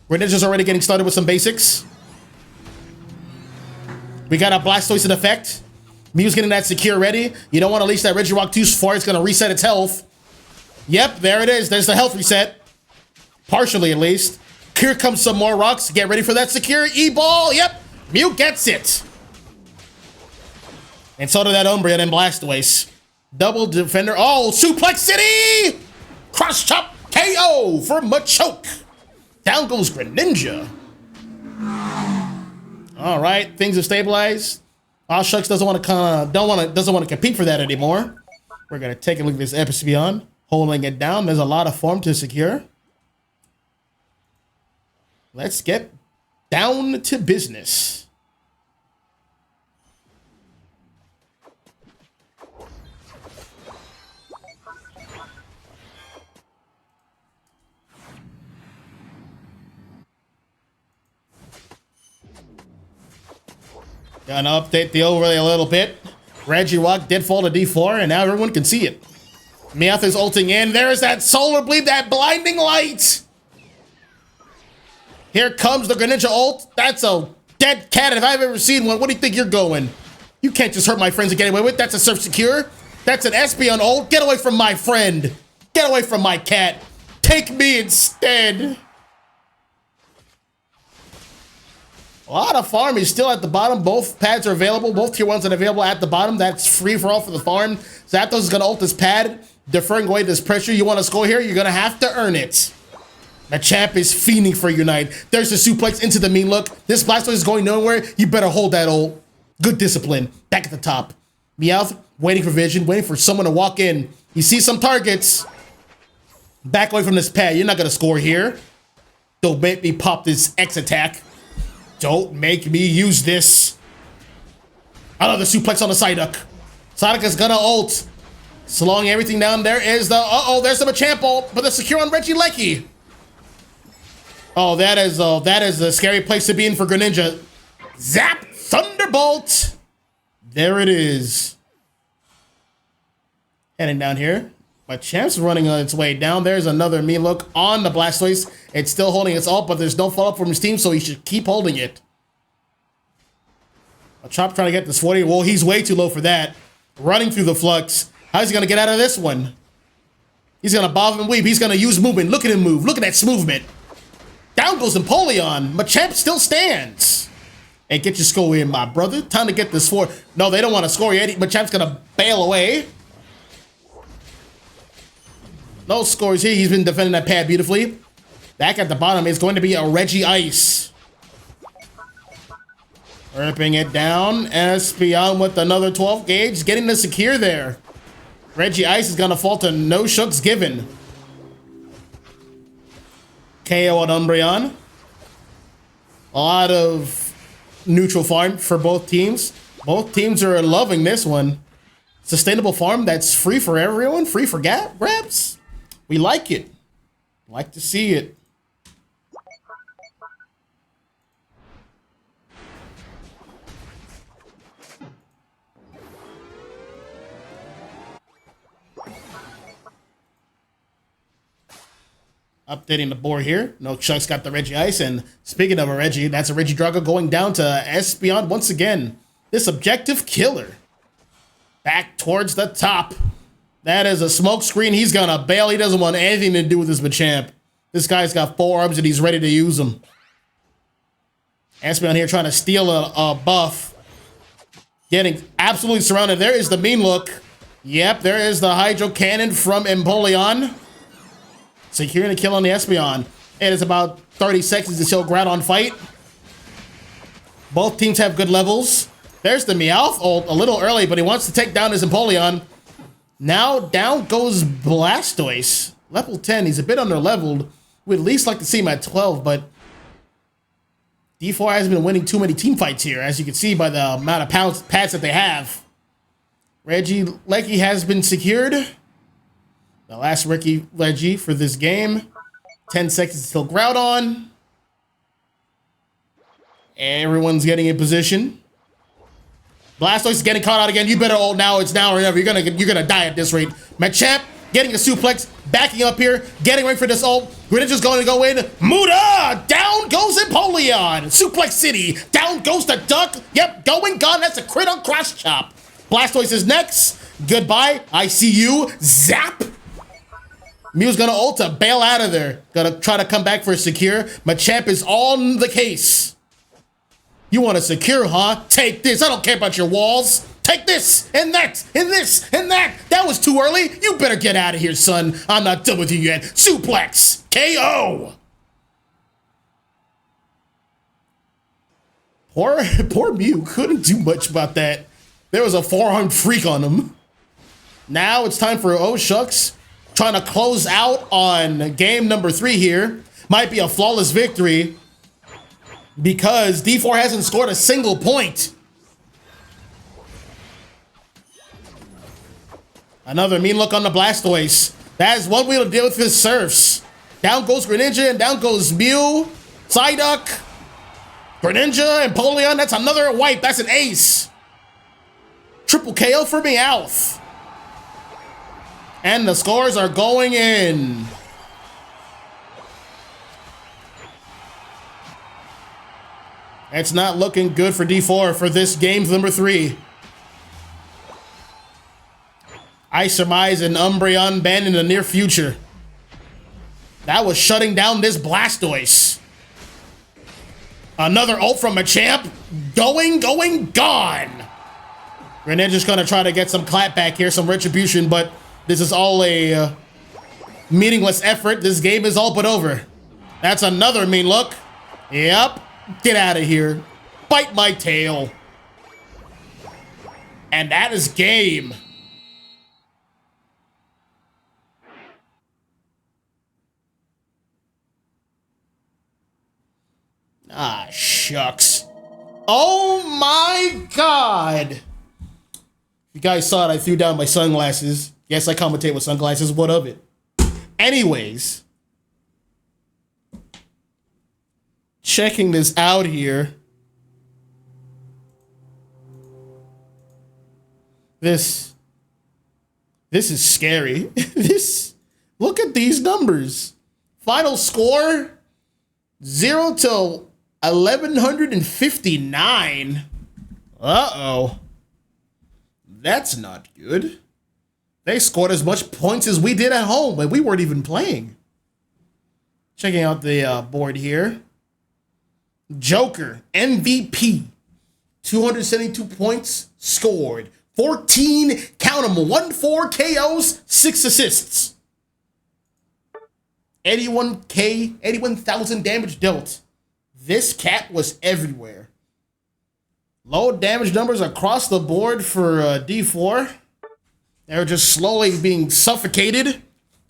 Greninja's already getting started with some basics. We got a Blastoise in effect. Mew's getting that secure ready. You don't want to leash that Regirock too far. It's gonna reset its health. Yep, there it is. There's the health reset. Partially, at least. Here comes some more rocks. Get ready for that secure E-ball. Yep, Mew gets it. And so did that Umbreon and Blastoise. Double defender. Oh, Suplex City! Cross chop KO for Machoke. Down goes Greninja. All right, things have stabilized. Shucks doesn't want to compete for that anymore. We're gonna take a look at this Epispion. Holding it down. There's a lot of form to secure. Let's get down to business. Gonna update the overlay a little bit. Regirock did fall to D4, and now everyone can see it. Meowth is ulting in. There's that solar bleed, that blinding light. Here comes the Greninja ult. That's a dead cat if I've ever seen one. What do you think you're going? You can't just hurt my friends and get away with. That's a Surf Secure. That's an Espeon ult. Get away from my friend. Get away from my cat. Take me instead. A lot of farm is still at the bottom. Both pads are available. Both tier 1s are available at the bottom. That's free for all for the farm. Zapdos is going to ult this pad, deferring away this pressure. You want to score here? You're going to have to earn it. The champ is fiending for Unite. There's the suplex into the mean look. This Blastoise is going nowhere. You better hold that ult. Good discipline. Back at the top. Meowth waiting for vision, waiting for someone to walk in. You see some targets. Back away from this pad. You're not going to score here. Don't make me pop this X attack. Don't make me use this. Another suplex on the Psyduck. Psyduck is gonna ult. Slowing everything down. There is the... there's the Machamp ult, but the secure on Regieleki. Oh, that is a scary place to be in for Greninja. Zap! Thunderbolt! There it is. Heading down here. Machamp's running on its way down. There's another mean look on the Blastoise. It's still holding its ult, but there's no follow-up from his team, so he should keep holding it. Machop trying to get this 40. Well, he's way too low for that. Running through the flux. How's he going to get out of this one? He's going to bob and weave. He's going to use movement. Look at him move. Look at that movement. Down goes Empoleon. Machamp still stands. Hey, get your score in, my brother. Time to get this 4. No, they don't want to score yet. Machamp's going to bail away. No scores here. He's been defending that pad beautifully. Back at the bottom is going to be a Regice. Ripping it down. Espeon with another 12 gauge. Getting the secure there. Regice is going to fall to no Shucks Given. KO on Umbreon. A lot of neutral farm for both teams. Both teams are loving this one. Sustainable farm that's free for everyone. Free for grabs. We like it. Like to see it. Updating the board here. No, Shucks got the Regice, and speaking of a Reggie, that's a Regidrago going down to Espeon once again. This objective killer. Back towards the top. That is a smoke screen. He's gonna bail. He doesn't want anything to do with this Machamp. This guy's got 4 arms and he's ready to use them. Espeon here trying to steal a buff. Getting absolutely surrounded. There is the mean look. Yep, there is the Hydro Cannon from Empoleon. Securing a kill on the Espeon. It is about 30 seconds until Groudon fight. Both teams have good levels. There's the Meowth ult a little early, but he wants to take down his Empoleon. Now down goes Blastoise. Level 10, he's a bit under-leveled. We'd at least like to see him at 12, but D4 hasn't been winning too many team fights here, as you can see by the amount of pads that they have. Reggie has been secured. The last Reggie for this game. 10 seconds until Groudon. Everyone's getting in position. Blastoise is getting caught out again. You better ult now. It's now or never. You're gonna die at this rate. Machamp getting a suplex, backing up here, getting ready for this ult. Greninja's going to go in. Muda! Down goes Empoleon. Suplex City. Down goes the Duck. Yep, going gone. That's a crit on Cross Chop. Blastoise is next. Goodbye. I see you. Zap. Mew's gonna ult to bail out of there. Gonna try to come back for a secure. Machamp is on the case. You want to secure, huh? Take this. I don't care about your walls. Take this, and that, and this, and that. That was too early. You better get out of here, son. I'm not done with you yet. Suplex. KO. Poor Mew couldn't do much about that. There was a forearm freak on him. Now it's time for Shucks. Trying to close out on game number 3 here. Might be a flawless victory because D4 hasn't scored a single point. Another mean look on the Blastoise. That is one way to deal with his serfs. Down goes Greninja and down goes Mew. Psyduck. Greninja and Empoleon. That's another wipe. That's an ace. Triple KO for Meowth. And the scores are going in. It's not looking good for D4 for this game number 3. I surmise an Umbreon ban in the near future. That was shutting down this Blastoise. Another ult from Machamp. Going, gone. Greninja's gonna try to get some clap back here, some retribution, but this is all a meaningless effort. This game is all but over. That's another mean look. Yep. Get out of here. Bite my tail. And that is game. Ah, shucks. Oh my God. You guys saw it, I threw down my sunglasses. Yes, I commentate with sunglasses. What of it? Anyways. Checking this out here. This is scary. Look at these numbers. Final score 0 to 1159. Uh-oh. That's not good. They scored as much points as we did at home, but we weren't even playing. Checking out the board here. Joker, MVP, 272 points scored. 14, count them, 14 KOs, 6 assists. 81,000 damage dealt. This cat was everywhere. Low damage numbers across the board for D4. They're just slowly being suffocated,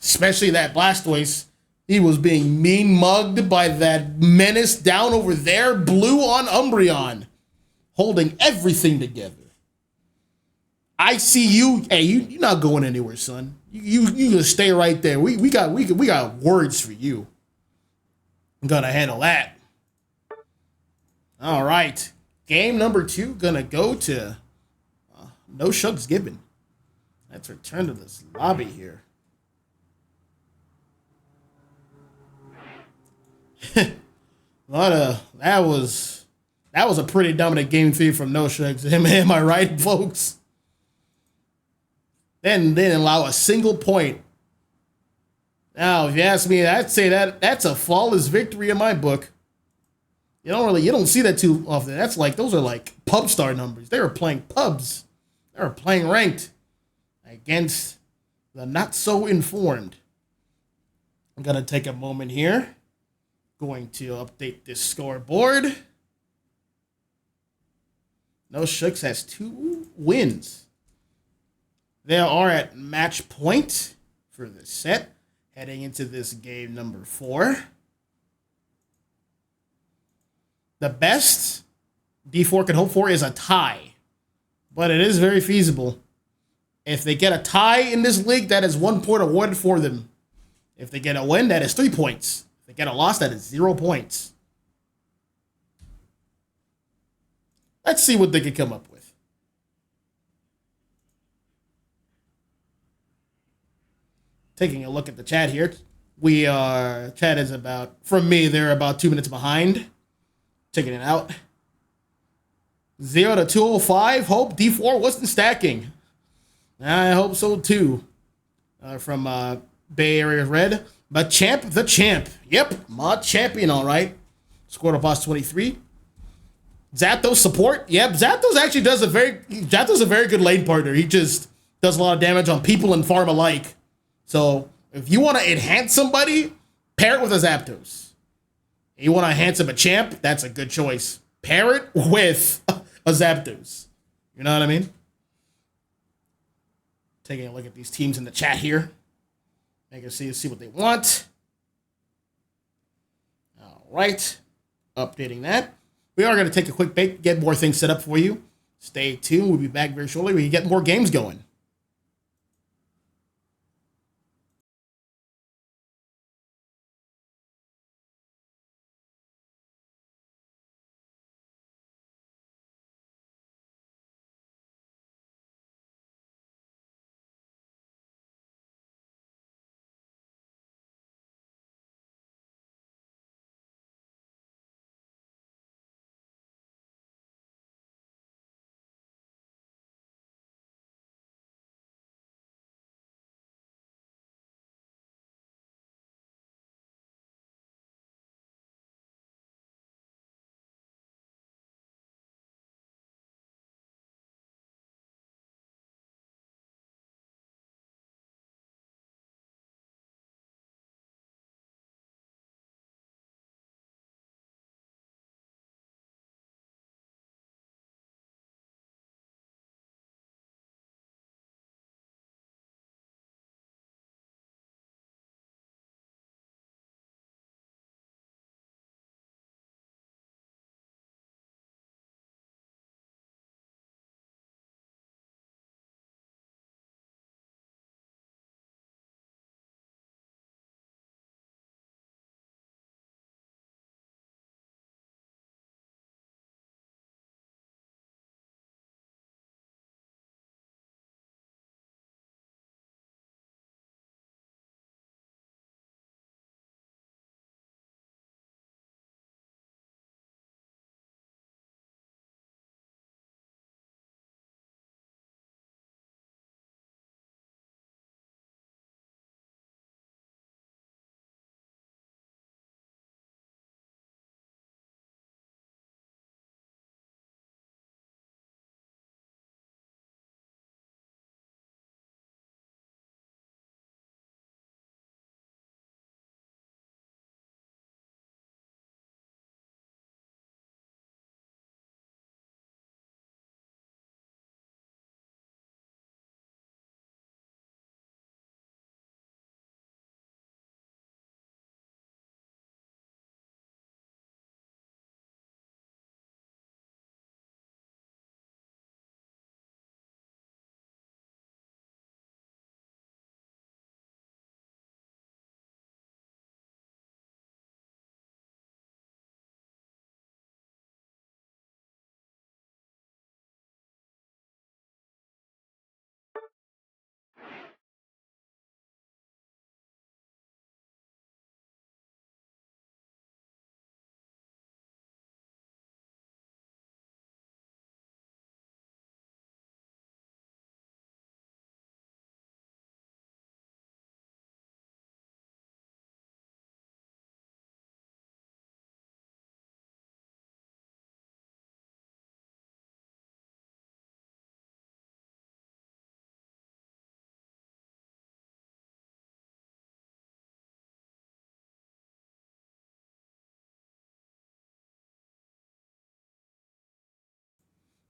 especially that Blastoise. He was being mean mugged by that menace down over there, blue on Umbreon, holding everything together. I see you. Hey, you're not going anywhere, son. You gonna stay right there. We got words for you. I'm gonna handle that. All right, game number 2 gonna go to no shucks given. Let's return to this lobby here. That was a pretty dominant game 3 from No Shucks. Am I right, folks? Then didn't allow a single point. Now, if you ask me, I'd say that's a flawless victory in my book. You don't see that too often. That's like those are like pub star numbers. They were playing pubs. They were playing ranked against the not so informed. I'm gonna take a moment here. Going to update this scoreboard. No, Shucks has 2 wins. They are at match point for this set, heading into this game number 4. The best D4 can hope for is a tie, but it is very feasible. If they get a tie in this league, that is 1 point awarded for them. If they get a win, that is 3 points. If they get a loss, that is 0 points. Let's see what they can come up with. Taking a look at the chat here. Chat is about, from me, they're about 2 minutes behind. Checking it out. 0 to 205. Hope D4 wasn't stacking. I hope so too. From Bay Area Red. But Champ the Champ. Yep, mod champion, all right. Scored a boss 23. Zapdos support. Yep, Zapdos actually does Zapdos a very good lane partner. He just does a lot of damage on people and farm alike. So if you want to enhance somebody, pair it with a Zapdos. You want to enhance him a champ? That's a good choice. Pair it with a Zapdos. You know what I mean? Taking a look at these teams in the chat here. Make us see what they want. All right. Updating that. We are going to take a quick break, get more things set up for you. Stay tuned. We'll be back very shortly. We can get more games going.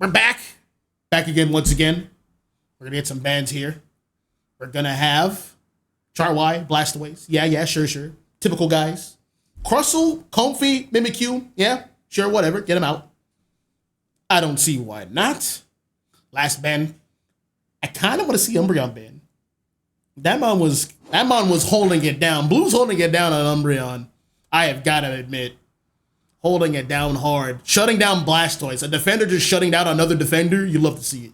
We're back. Back again once again. We're going to get some bands here. We're going to have Charwai, Blastaways. Yeah, sure. Typical guys. Crustle, Comfy, Mimikyu. Yeah, sure, whatever. Get them out. I don't see why not. Last band. I kind of want to see Umbreon band. That man was holding it down. Blue's holding it down on Umbreon. I have got to admit. Holding it down hard. Shutting down Blastoise. A defender just shutting down another defender. You love to see it.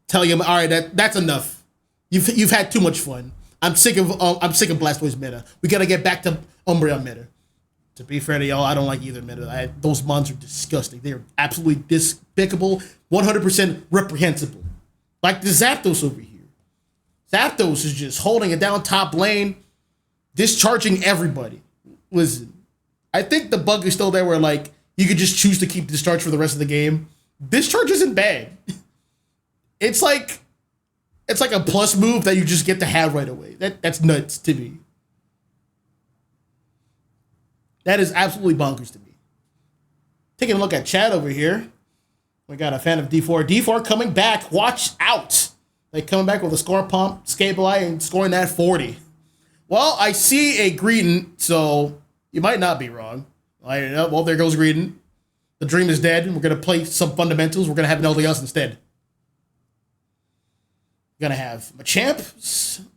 Telling him, all right, that's enough. You've had too much fun. I'm sick of Blastoise meta. We got to get back to Umbreon meta. To be fair to y'all, I don't like either meta. Those mons are disgusting. They are absolutely despicable. 100% reprehensible. Like the Zapdos over here. Zapdos is just holding it down top lane, discharging everybody. Listen, I think the bug is still there where like you could just choose to keep discharge for the rest of the game. Discharge isn't bad. It's like a plus move that you just get to have right away. That's nuts to me. That is absolutely bonkers to me. Taking a look at chat over here. We got a fan of D4. D4 coming back. Watch out. They coming back with a score pump, Scabeleye, and scoring that 40. Well, I see a Greedent, so you might not be wrong. Well, there goes Greedent. The dream is dead. We're going to play some fundamentals. We're going to have an LDS instead. We're going to have Machamp,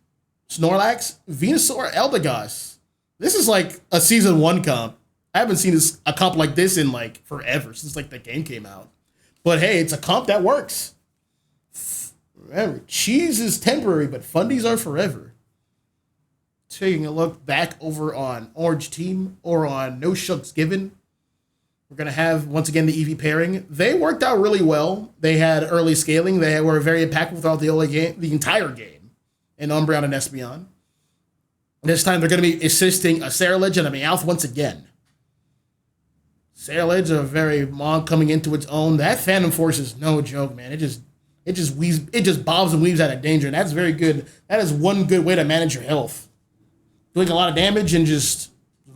Snorlax, Venusaur, Eldegoss. This is like a Season 1 comp. I haven't seen a comp like this in like forever, since like the game came out. But hey, it's a comp that works. Remember, cheese is temporary, but fundies are forever. Taking a look back over on Orange Team or on No Shucks Given. We're going to have, once again, the EV pairing. They worked out really well. They had early scaling. They were very impactful throughout the entire game in Umbreon and Espeon. This time, they're going to be assisting a Ceruledge and a Meowth once again. Ceruledge, a very Mon coming into its own. That Phantom Force is no joke, man. It just bobs and weaves out of danger, and that's very good. That is one good way to manage your health. Doing a lot of damage and just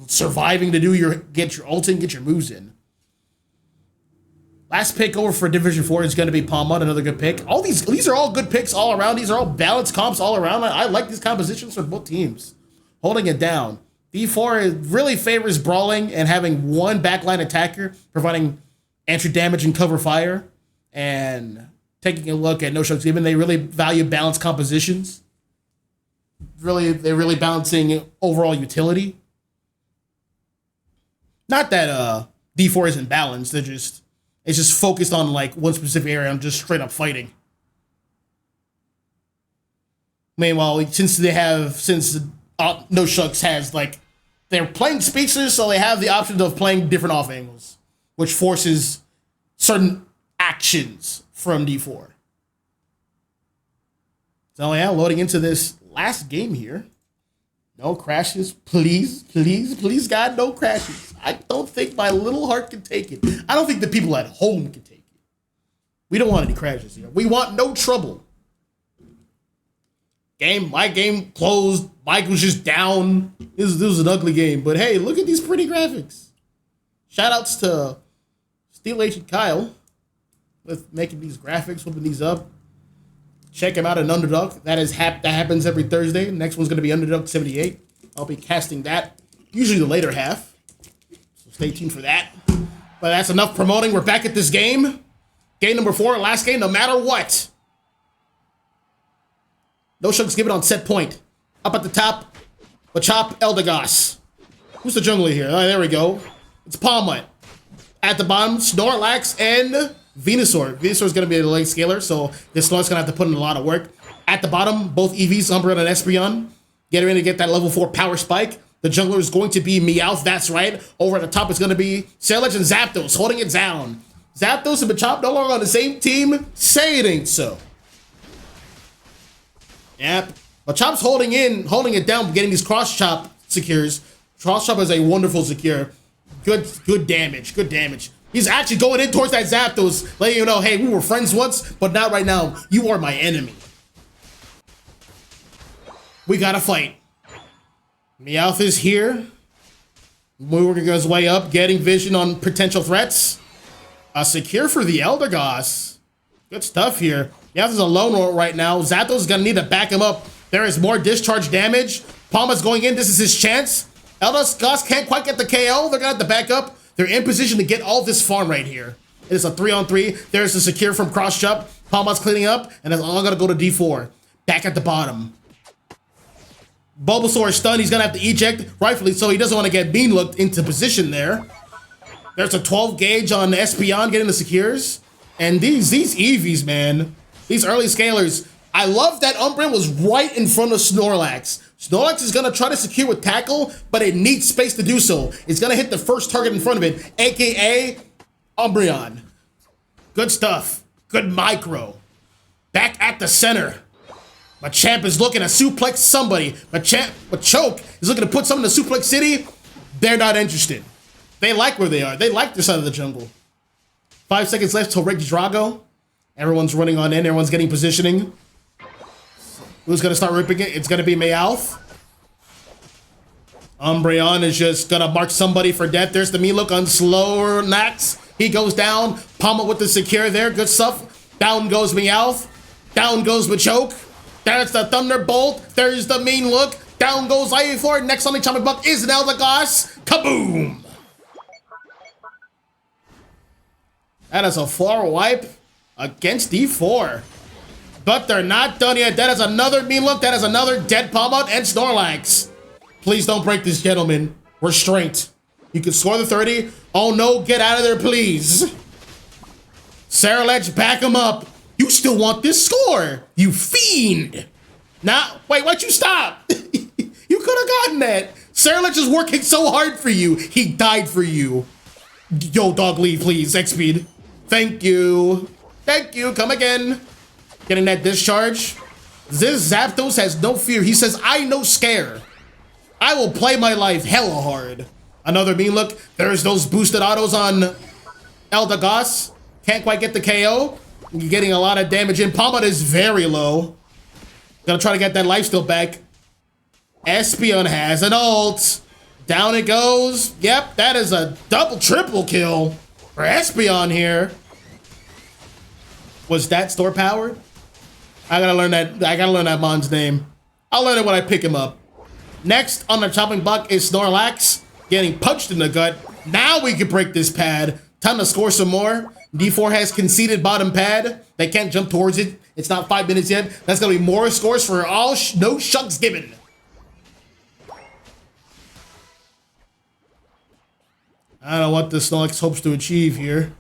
surviving to get your ult in, get your moves in. Last pick over for Division 4 is going to be Palmon, another good pick. All these are all good picks all around. These are all balanced comps all around. I like these compositions for both teams. Holding it down. D4 really favors brawling and having one backline attacker, providing entry damage and cover fire. And taking a look at No Shucks Given, they really value balanced compositions. They're really balancing overall utility. Not that D4 isn't balanced. It's just focused on like one specific area and just straight up fighting. Meanwhile, since No Shucks has like they're playing speedsters, so they have the option of playing different off angles, which forces certain actions from D4. So yeah, loading into this last game here. No crashes, please, God, no crashes. I don't think my little heart can take it. I don't think the people at home can take it. We don't want any crashes here. We want no trouble. My game closed. Mike was just down. This was an ugly game. But hey, look at these pretty graphics. Shoutouts to Steel Agent Kyle with making these graphics, whipping these up. Check him out at Underdog. That happens every Thursday. Next one's going to be Underdog 78. I'll be casting that, usually the later half. So stay tuned for that. But that's enough promoting. We're back at this game. Game number 4, last game, no matter what. No Shucks Given on set point. Up at the top, Machop, Eldegoss. Who's the jungler here? Oh, there we go. It's Palmut. At the bottom, Snorlax and Venusaur. Venusaur is going to be a late scaler, so this Snorlax is going to have to put in a lot of work. At the bottom, both EVs, Umbreon and Espeon. Getting ready to get that level 4 power spike. The jungler is going to be Meowth, that's right. Over at the top is going to be Ceruledge and Zapdos, holding it down. Zapdos and Machop no longer on the same team. Say it ain't so. Yep. Machop's holding it down, getting these cross-chop secures. Cross-chop is a wonderful secure. Good damage. He's actually going in towards that Zapdos, letting you know, hey, we were friends once, but not right now. You are my enemy. We gotta fight. Meowth is here. Working his way up, getting vision on potential threats. A secure for the Eldegoss. Good stuff here. Meowth is a lone roll right now. Zapdos is gonna need to back him up. There is more discharge damage. Palma's going in. This is his chance. Eldegoss can't quite get the KO. They're gonna have to back up. They're in position to get all this farm right here. It is a 3-on-3. There's the secure from cross jump. Palma's cleaning up, and it's all gonna go to D4. Back at the bottom. Bulbasaur is stunned. He's gonna have to eject, rightfully so. He doesn't want to get bean looked into position there. There's a 12 gauge on Espeon getting the secures. And these Eevees, man. These early scalers. I love that Umbreon was right in front of Snorlax. Snorlax is gonna try to secure with tackle, but it needs space to do so. It's gonna hit the first target in front of it, AKA Umbreon. Good stuff. Good micro. Back at the center. Machamp is looking to suplex somebody. Machoke is looking to put someone in the Suplex City. They're not interested. They like where they are. They like their side of the jungle. 5 seconds left till Rick Drago. Everyone's running on in. Everyone's getting positioning. Who's going to start ripping it? It's going to be Meowth. Umbreon is just going to mark somebody for death. There's the me look on Snorlax. He goes down. Palma with the secure there. Good stuff. Down goes Meowth. Down goes Machoke. There's the Thunderbolt. There's the mean look. Down goes Ivysaur. Next on the chopping block is an Eldegoss. Kaboom! That is a 4 wipe against D4. But they're not done yet. That is another mean look. That is another dead Palmont and Snorlax. Please don't break this, gentlemen. Restraint. You can score the 30. Oh no, get out of there, please. Saralech, back him up. You still want this score, you fiend. Now, wait, why'd you stop? You could have gotten that. Saralech is working so hard for you. He died for you. Yo, dog, leave, please. X-Speed. Thank you. Thank you. Come again. Getting that discharge. This Zapdos has no fear. He says, I no scare. I will play my life hella hard. Another mean look. There's those boosted autos on Eldegoss. Can't quite get the KO. You're getting a lot of damage in. Palmont is very low. Gonna try to get that lifesteal back. Espeon has an ult. Down it goes. Yep, that is a triple kill for Espeon here. Was that store powered? I gotta learn that Mon's name. I'll learn it when I pick him up. Next on the chopping block is Snorlax getting punched in the gut. Now we can break this pad. Time to score some more. D4 has conceded bottom pad. They can't jump towards it. It's not 5 minutes yet. That's gonna be more scores for all no shucks given. I don't know what this Snorlax hopes to achieve here.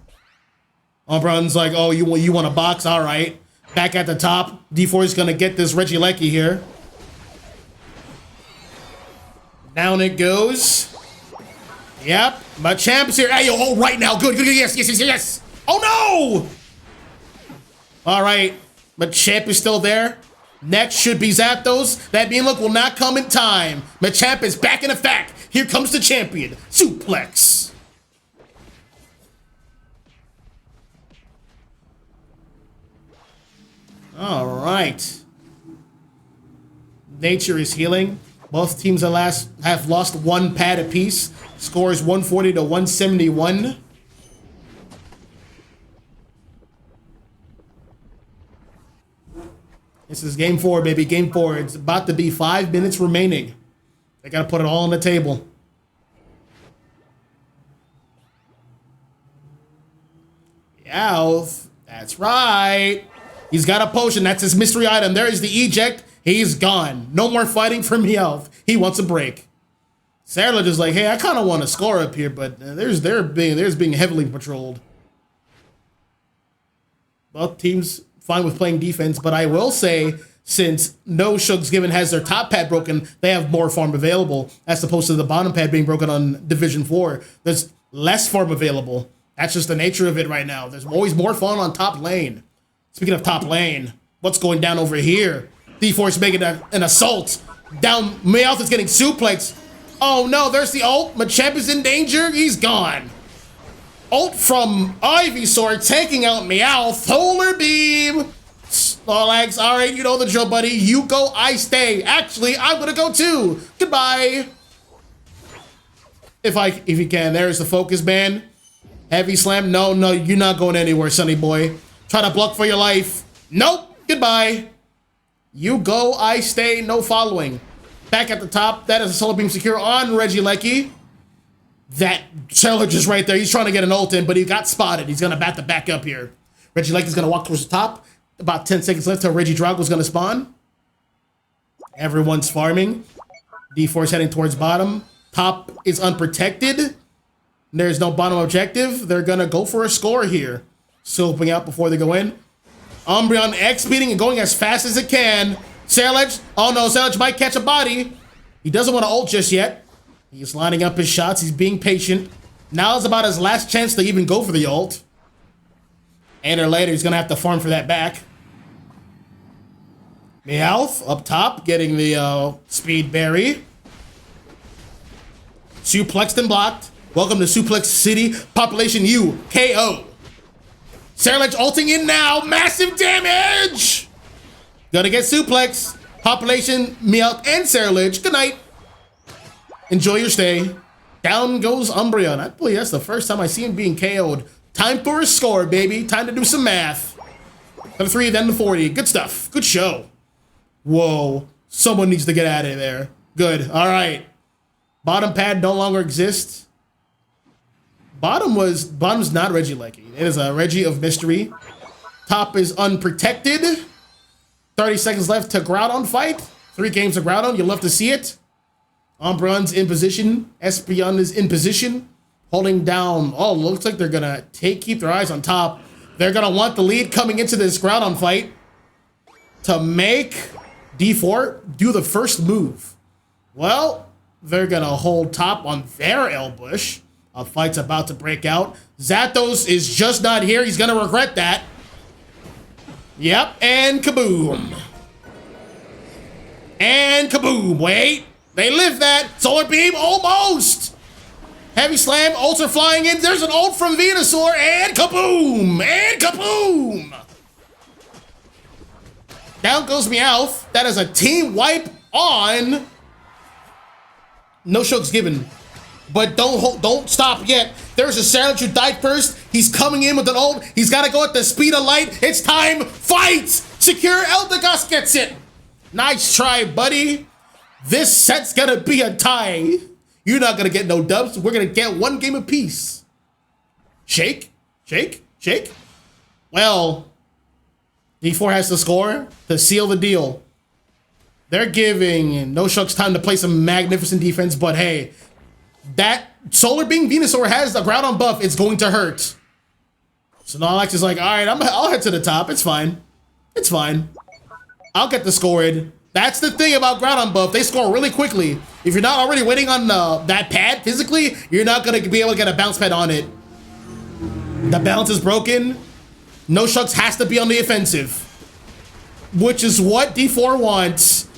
Umbreon's like, oh, you want a box? All right. Back at the top. D4 is gonna get this Regieleki here. Down it goes. Yep. Machamp's here. Hey, oh, right now. Good. Yes. Oh, no! All right. Machamp is still there. Next should be Zapdos. That mean look will not come in time. Machamp is back in effect. Here comes the champion. Suplex. All right. Nature is healing. Both teams have lost 1 pad apiece. Score is 140 to 171. This is game 4, baby. Game 4. It's about to be 5 minutes remaining. They got to put it all on the table. Meowth. That's right. He's got a potion. That's his mystery item. There is the eject. He's gone. No more fighting for Meowth. He wants a break. Saralech is like, hey, I kind of want to score up here, but they're being heavily patrolled. Both teams fine with playing defense, but I will say, since no Shucks given has their top pad broken, they have more farm available, as opposed to the bottom pad being broken on Division 4. There's less farm available. That's just the nature of it right now. There's always more fun on top lane. Speaking of top lane, what's going down over here? D4 is making an assault. Down, Meowth is getting suplexed. Oh no, there's the ult. Machamp is in danger. He's gone. Ult from Ivysaur taking out Meowth. Solar Beam. Snorlax, all right, you know the drill, buddy. You go, I stay. Actually, I'm gonna go too. Goodbye. If you can, there's the focus band. Heavy slam. No, no, you're not going anywhere, sonny boy. Try to block for your life. Nope. Goodbye. You go, I stay, no following. Back at the top, that is a Solar Beam secure on Regieleki. That Challenge is right there. He's trying to get an ult in, but he got spotted. He's going to bat the back up here. Regieleki's going to walk towards the top. About 10 seconds left till Regidrago's going to spawn. Everyone's farming. D4's heading towards bottom. Top is unprotected. There's no bottom objective. They're going to go for a score here. Scoping out before they go in. Umbreon X-speeding and going as fast as it can. Salic, oh no, Salic might catch a body. He doesn't want to ult just yet. He's lining up his shots. He's being patient. Now is about his last chance to even go for the ult. And or later, he's going to have to farm for that back. Meowth up top, getting the speed berry. Suplexed and blocked. Welcome to Suplex City. Population U, KO. Sarilich ulting in now. Massive damage. Gonna get suplex. Population, Meowth, and Sarilich. Good night. Enjoy your stay. Down goes Umbreon. I believe that's the first time I see him being KO'd. Time for a score, baby. Time to do some math. The 3, then the 40. Good stuff. Good show. Whoa. Someone needs to get out of there. Good. All right. Bottom pad no longer exists. Bottom's not Regieleki. It is a Reggie of mystery. Top is unprotected. 30 seconds left to Groudon fight. 3 games of Groudon. You'll love to see it. Umbreon's in position. Espeon is in position. Holding down. Oh, looks like they're going to keep their eyes on top. They're going to want the lead coming into this Groudon fight to make D4 do the first move. Well, they're going to hold top on their Elbush. A fight's about to break out. Zathos is just not here. He's going to regret that. Yep, and kaboom. And kaboom. Wait, they lived that. Solar Beam, almost. Heavy Slam, ults are flying in. There's an ult from Venusaur, and kaboom. And kaboom. Down goes Meowth. That is a team wipe on. No Shucks given. But don't stop yet. There's a Sarilich who died first. He's coming in with an ult. He's got to go at the speed of light. It's time. Fight! Secure. Eldegoss gets it. Nice try, buddy. This set's going to be a tie. You're not going to get no dubs. We're going to get 1 game apiece. Shake. Shake. Shake. Well, D4 has to score to seal the deal. They're giving No Shucks time to play some magnificent defense, but hey, that Solar Beam Venusaur has the Groudon buff. It's going to hurt. So Snorlax is like, all right, I'll head to the top. It's fine. It's fine. I'll get the score in. That's the thing about Groudon buff. They score really quickly. If you're not already waiting on that pad physically, you're not going to be able to get a bounce pad on it. The balance is broken. No Shucks has to be on the offensive, which is what D4 wants.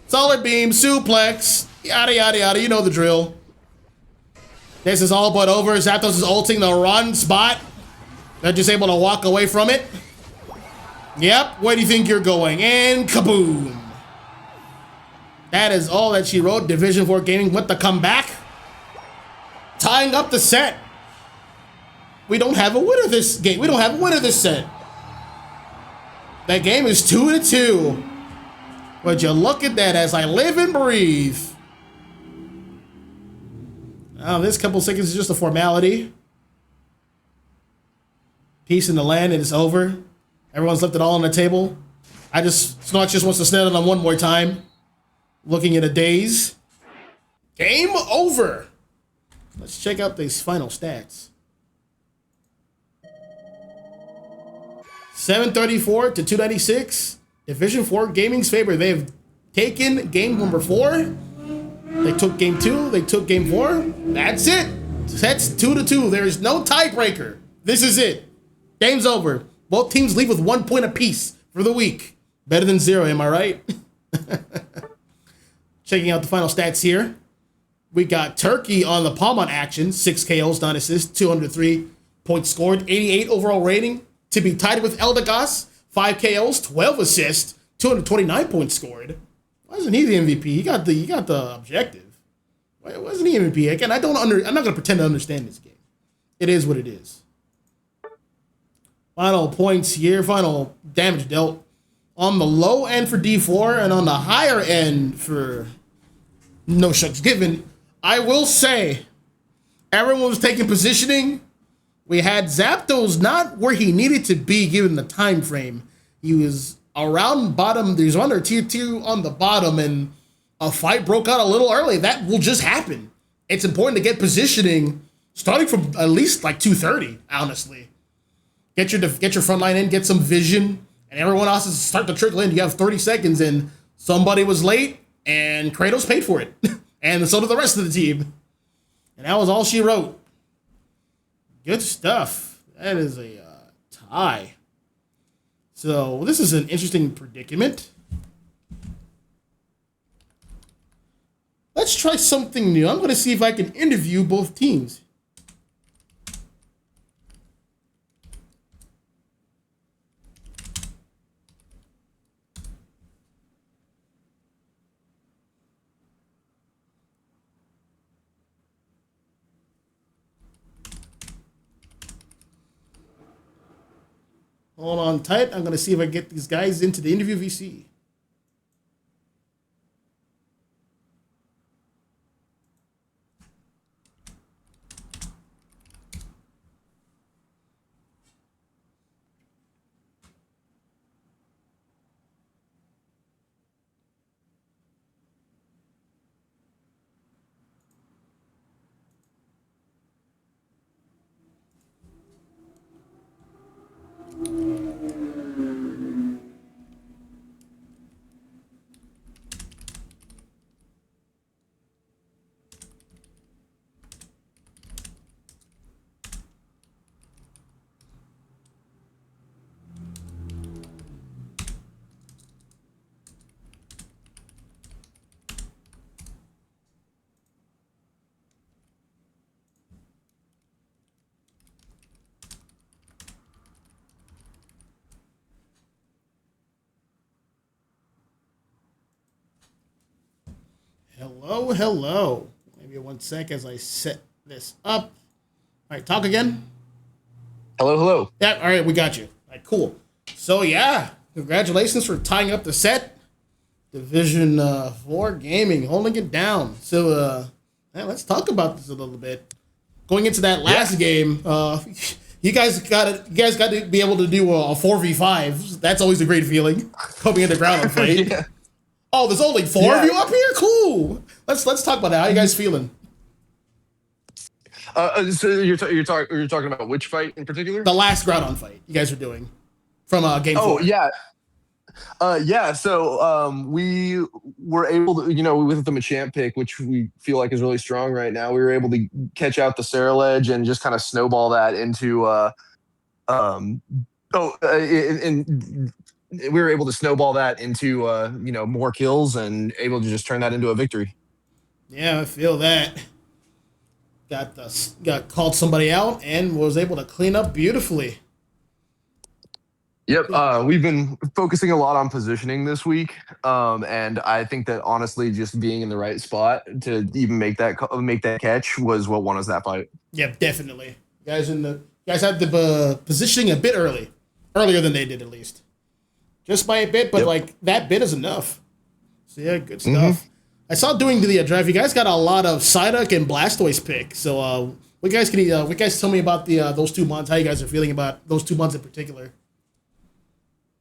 Solar Beam, suplex, yada, yada, yada. You know the drill. This is all but over. Zathos is ulting the run spot. They're just able to walk away from it. Yep, where do you think you're going? And kaboom. That is all that she wrote. Division 4 Gaming with the comeback. Tying up the set. We don't have a winner this game. We don't have a winner this set. That game is 2-2. Would you look at that as I live and breathe. Oh, this couple seconds is just a formality. Peace in the land, and it's over. Everyone's left it all on the table. Snot just wants to stand on them one more time. Looking at a daze. Game over. Let's check out these final stats. 734 to 296. Division 4 Gaming's favor. They've taken game number 4. They took game 2. They took game 4. That's it. That's 2-2. There is no tiebreaker. This is it. Game's over. Both teams leave with 1 point apiece for the week. Better than 0, am I right? Checking out the final stats here. We got Turkey on the palm on action. 6 KOs, 9 assists, 203 points scored, 88 overall rating. To be tied with Eldegoss. 5 KOs, 12 assists, 229 points scored. Why isn't he the MVP? He got the objective. Why wasn't he MVP? Again, I'm not gonna pretend to understand this game. It is what it is. Final points here. Final damage dealt on the low end for D4 and on the higher end for no shucks given. I will say, everyone was taking positioning. We had Zapdos not where he needed to be given the time frame. He was around bottom. There's under tier 2 on the bottom, and a fight broke out a little early. That will just happen. It's important to get positioning starting from at least like 2:30, honestly. Get your front line in, get some vision, and everyone else is start to trickle in. You have 30 seconds, and somebody was late, and Kratos paid for it. And so did the rest of the team. And that was all she wrote. Good stuff. That is a tie. So this is an interesting predicament. Let's try something new. I'm going to see if I can interview both teams. Hold on tight. I'm going to see if I get these guys into the interview VC. Hello, hello. Maybe 1 sec as I set this up. All right, talk again. Hello, hello. Yeah, all right, we got you. All right, cool. So, yeah, congratulations for tying up the set. Division 4 Gaming, holding it down. So, let's talk about this a little bit. Going into that last game, you guys got to be able to do a 4v5. That's always a great feeling. Coming in the ground and fight. Yeah. Oh, there's only 4 of you up here? Cool. Let's talk about that. How you guys feeling? So you're talking about which fight in particular? The last ground-on fight you guys are doing from game 4. Oh, yeah. So we were able to, with the Machamp pick, which we feel like is really strong right now, we were able to catch out the Saraledge and just kind of snowball that into we were able to snowball that into more kills and able to just turn that into a victory. Yeah, I feel that. Got called somebody out and was able to clean up beautifully. Yep, we've been focusing a lot on positioning this week, and I think that honestly, just being in the right spot to even make that catch was what won us that fight. Yeah, definitely. You guys had the positioning a bit earlier than they did at least. Just by a bit, but like that bit is enough. So yeah, good stuff. Mm-hmm. I saw during the draft, you guys got a lot of Psyduck and Blastoise pick. So what guys tell me about those 2 months? How you guys are feeling about those 2 months in particular?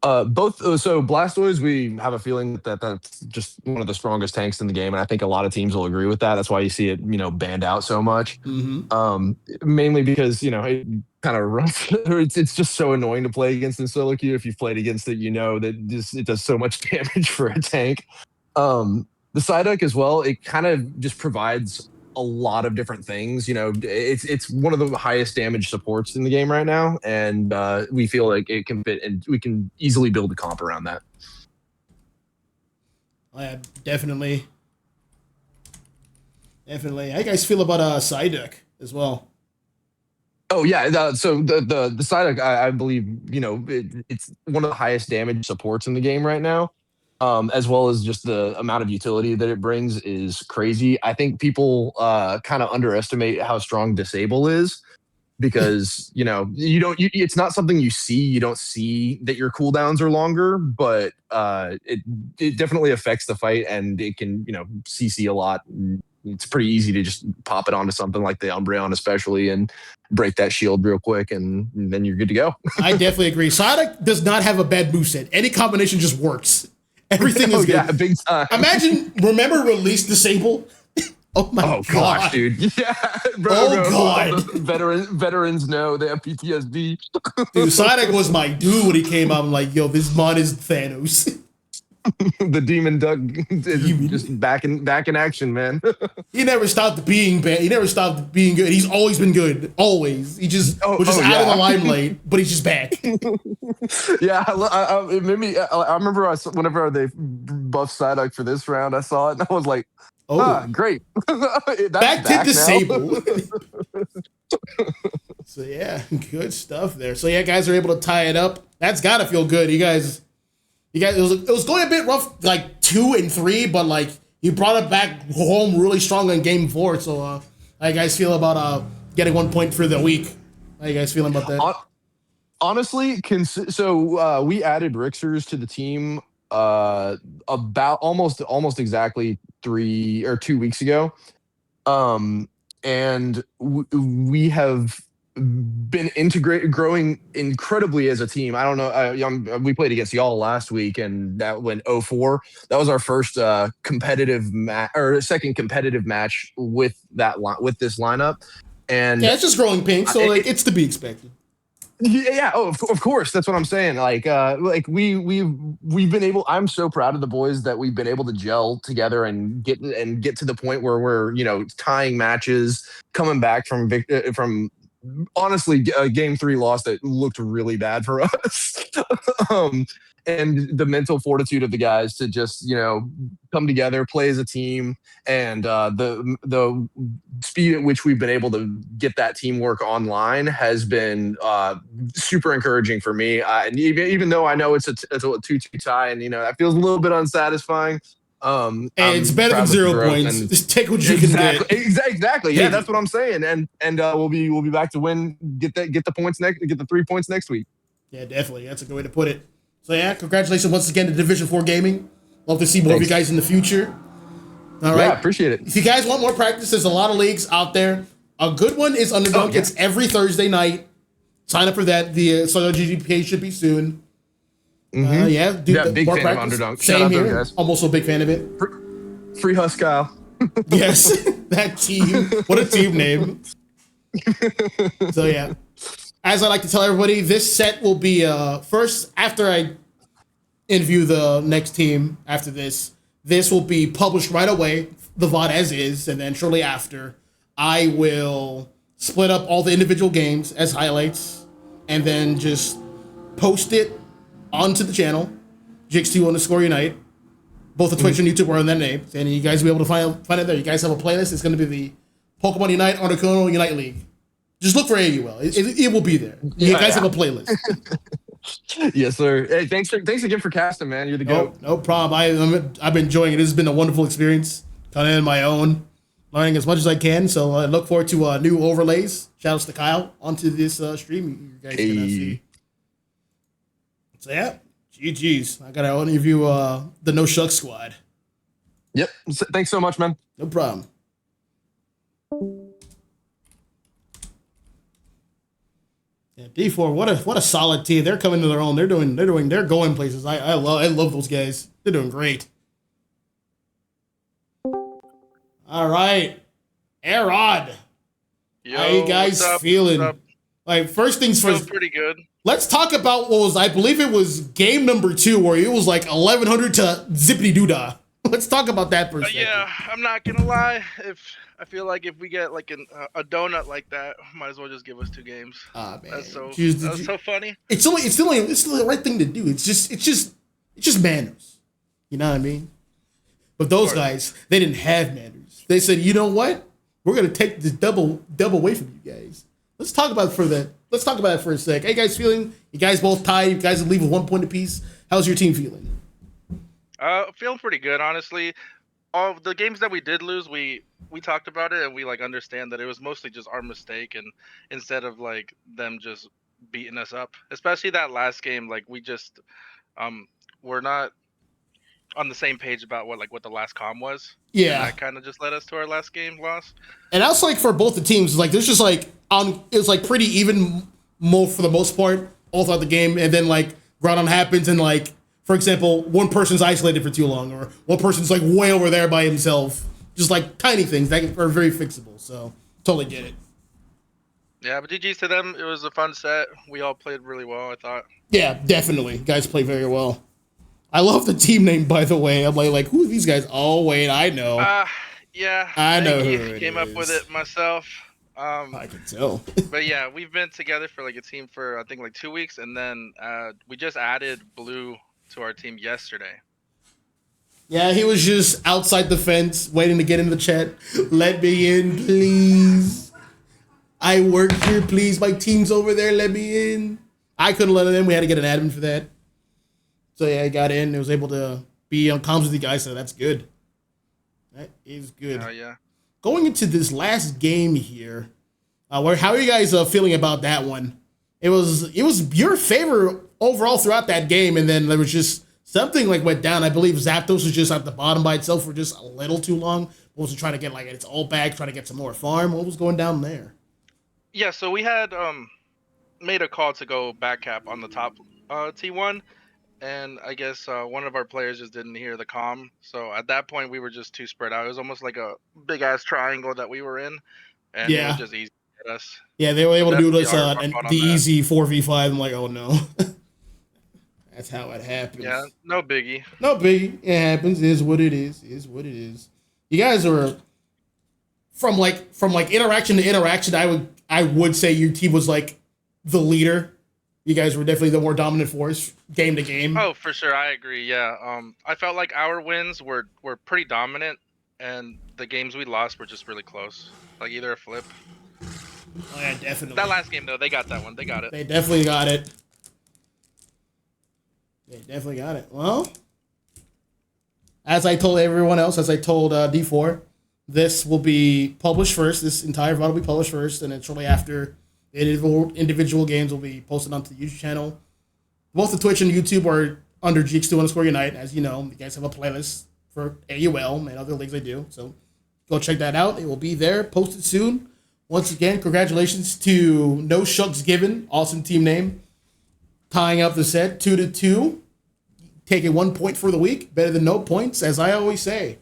Both. So Blastoise, we have a feeling that's just one of the strongest tanks in the game, and I think a lot of teams will agree with that. That's why you see it, banned out so much. Mm-hmm. Mainly because it kind of rough. It's just so annoying to play against in solo queue. If you've played against it, that it does so much damage for a tank. The Psyduck as well, it kind of just provides a lot of different things. It's one of the highest damage supports in the game right now, and we feel like it can fit, and we can easily build a comp around that. Yeah, definitely. How you guys feel about Psyduck as well? Oh yeah, so the Psyduck, I believe, it's one of the highest damage supports in the game right now. As well as just the amount of utility that it brings is crazy. I think people kind of underestimate how strong Disable is, because it's not something you see. You don't see that your cooldowns are longer, but it definitely affects the fight, and it can CC a lot. It's pretty easy to just pop it onto something like the Umbreon especially and break that shield real quick, and then you're good to go. I definitely agree. Psyduck does not have a bad moveset. Any combination just works. Everything is good. Yeah, big time. Remember Release Disable? Oh my god. Gosh, dude. Yeah. God. Veterans know they have PTSD. Dude, Psyduck was my dude when he came out. I'm like, yo, this mod is Thanos. The demon duck is just back in action, man. He never stopped being bad. He never stopped being good. He's always been good. Always. He just was just out of the limelight, but he's just back. Yeah, it made me. I remember whenever they buffed Psyduck for this round, I saw it and I was like, great. back to disable. So yeah, good stuff there. So yeah, guys are able to tie it up. That's gotta feel good. You guys, it was going a bit rough, like 2 and 3, but like you brought it back home really strong in game 4. So how you guys feel about getting 1 point for the week? How you guys feeling about that? Honestly, so we added Rixers to the team about almost exactly 3 or 2 weeks ago, and we have been growing incredibly as a team. I don't know. We played against y'all last week, and that went 0-4. That was our first competitive match or second competitive match with this lineup. And yeah, it's just growing pains, so it's to be expected. Yeah. Oh, of course. That's what I'm saying. Like we've been able. I'm so proud of the boys that we've been able to gel together and get to the point where we're tying matches, coming back from honestly, game 3 loss that looked really bad for us. And the mental fortitude of the guys to just, come together, play as a team, and the speed at which we've been able to get that teamwork online has been super encouraging for me. And even though I know it's a 2-2 tie, and that feels a little bit unsatisfying. And it's better than 0 points. Just take what you can get. Exactly. Yeah, that's what I'm saying. And we'll be back to get the 3 points next week. Yeah, definitely. That's a good way to put it. So yeah, congratulations once again to Division 4 Gaming. Love to see more of you guys in the future. All right. Yeah, appreciate it. If you guys want more practice, there's a lot of leagues out there. A good one is Underdog. It's every Thursday night. Sign up for that. The GDPA should be soon. Mm-hmm. Big fan of Underdog. Same here. Guys. Almost a big fan of it. Free Husk Kyle. Yes, that team. What a team name. So yeah. As I like to tell everybody, this set will be first after I interview the next team after this. This will be published right away, the VOD as is, and then shortly after, I will split up all the individual games as highlights, and then just post it onto the channel, Jix2_Unite. Both the Twitch and YouTube are on that name, and you guys will be able to find it there. You guys have a playlist. It's going to be the Pokemon Unite Articuno Unite League. Just look for AUL. It will be there. You guys have a playlist. Yes, sir. Hey, thanks again for casting, man. You're the GOAT. No problem. I've been enjoying it. This has been a wonderful experience. Kind of in my own, learning as much as I can. So I look forward to new overlays. Shout outs to Kyle onto this stream. You guys cannot see. So yeah, GG's. I gotta interview the No Shucks squad. Yep. Thanks so much, man. No problem. Yeah, D4, what a solid team. They're coming to their own. They're going places. I love those guys. They're doing great. All right. Erod. How you guys feeling? Like, first things first. Pretty good. Let's talk about what was, I believe it was game number 2 where it was like 1100 to zippity doodah. Let's talk about that for a second. Yeah, I'm not gonna lie. I feel like if we get like a donut like that, might as well just give us 2 games. Ah, man, that's so funny. It's still the right thing to do. It's just manners. You know what I mean? But those guys, they didn't have manners. They said, you know what? We're gonna take this double away from you guys. Let's talk about it for a sec. Hey guys, feeling? You guys both tied. You guys leave with 1 point apiece. How's your team feeling? Feeling pretty good, honestly. all the games that we did lose, we talked about it and we like understand that it was mostly just our mistake, and instead of like them just beating us up, especially that last game, like we just we're not on the same page about what the last comm was. And Yeah. that kind of just led us to our last game loss. And that's like for both the teams, like there's just like it was like pretty even for the most part all throughout the game, and then like ground on happens, and like for example, one person's isolated for too long, or one person's like way over there by himself. Just like tiny things that are very fixable. So totally get it. Yeah, but GG's to them. It was a fun set. We all played really well, I thought. Yeah, definitely. Guys play very well. I love the team name, by the way. I'm like who are these guys? Oh wait, I know. Yeah, I know Thank who you. it Came up with is. it myself. I can tell. But yeah, we've been together for like a team for I think like 2 weeks, and then we just added Blue to our team yesterday. Yeah, he was just outside the fence waiting to get in the chat. Let me in, please. I work here, please. My team's over there. Let me in. I couldn't let him in. We had to get an admin for that. So yeah, I got in. I was able to be on comms with you guys, so that's good. That is good. Oh yeah. Going into this last game here, how are you guys feeling about that one? It was your favor overall throughout that game, and then there was just something like went down. I believe Zapdos was just at the bottom by itself for just a little too long. What was it trying to get like its all back, trying to get some more farm? What was going down there? Yeah, so we had made a call to go back cap on the top T1, and I guess one of our players just didn't hear the comm. So at that point, we were just too spread out. It was almost like a big ass triangle that we were in, and it was just easy to hit us. Yeah, they were able to do this our the easy 4v5. I'm like, oh no. That's how it happens. Yeah, no biggie. No biggie. It happens. It is what it is. It is what it is. You guys are from interaction to interaction. I would say your team was like the leader. You guys were definitely the more dominant force game to game. Oh, for sure, I agree. Yeah, I felt like our wins were pretty dominant, and the games we lost were just really close. Like either a flip. Oh yeah, definitely. That last game though, they got that one. They got it. They definitely got it. They definitely got it. Well, as I told everyone else, as I told D4, this will be published first. This entire VOD will be published first, and then shortly after, the individual games will be posted onto the YouTube channel. Both the Twitch and YouTube are under GX2_Unite. As you know, you guys have a playlist for AUL and other leagues they do. So go check that out. It will be there, posted soon. Once again, congratulations to No Shucks Given. Awesome team name. Tying up the set 2-2. Taking 1 point for the week. Better than no points, as I always say.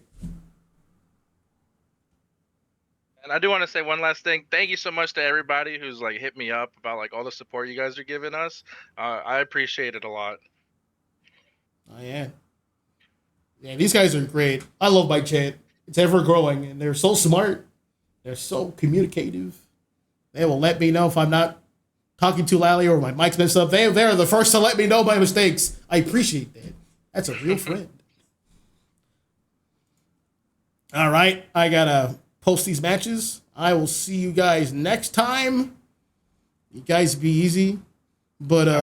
And I do want to say one last thing. Thank you so much to everybody who's like hit me up about like all the support you guys are giving us. I appreciate it a lot. Oh yeah. Yeah, these guys are great. I love my chat. It's ever growing, and they're so smart. They're so communicative. They will let me know if I'm not talking too loudly or my mic's messed up. They're the first to let me know my mistakes. I appreciate that. That's a real friend. All right, I gotta post these matches. I will see you guys next time. You guys be easy, but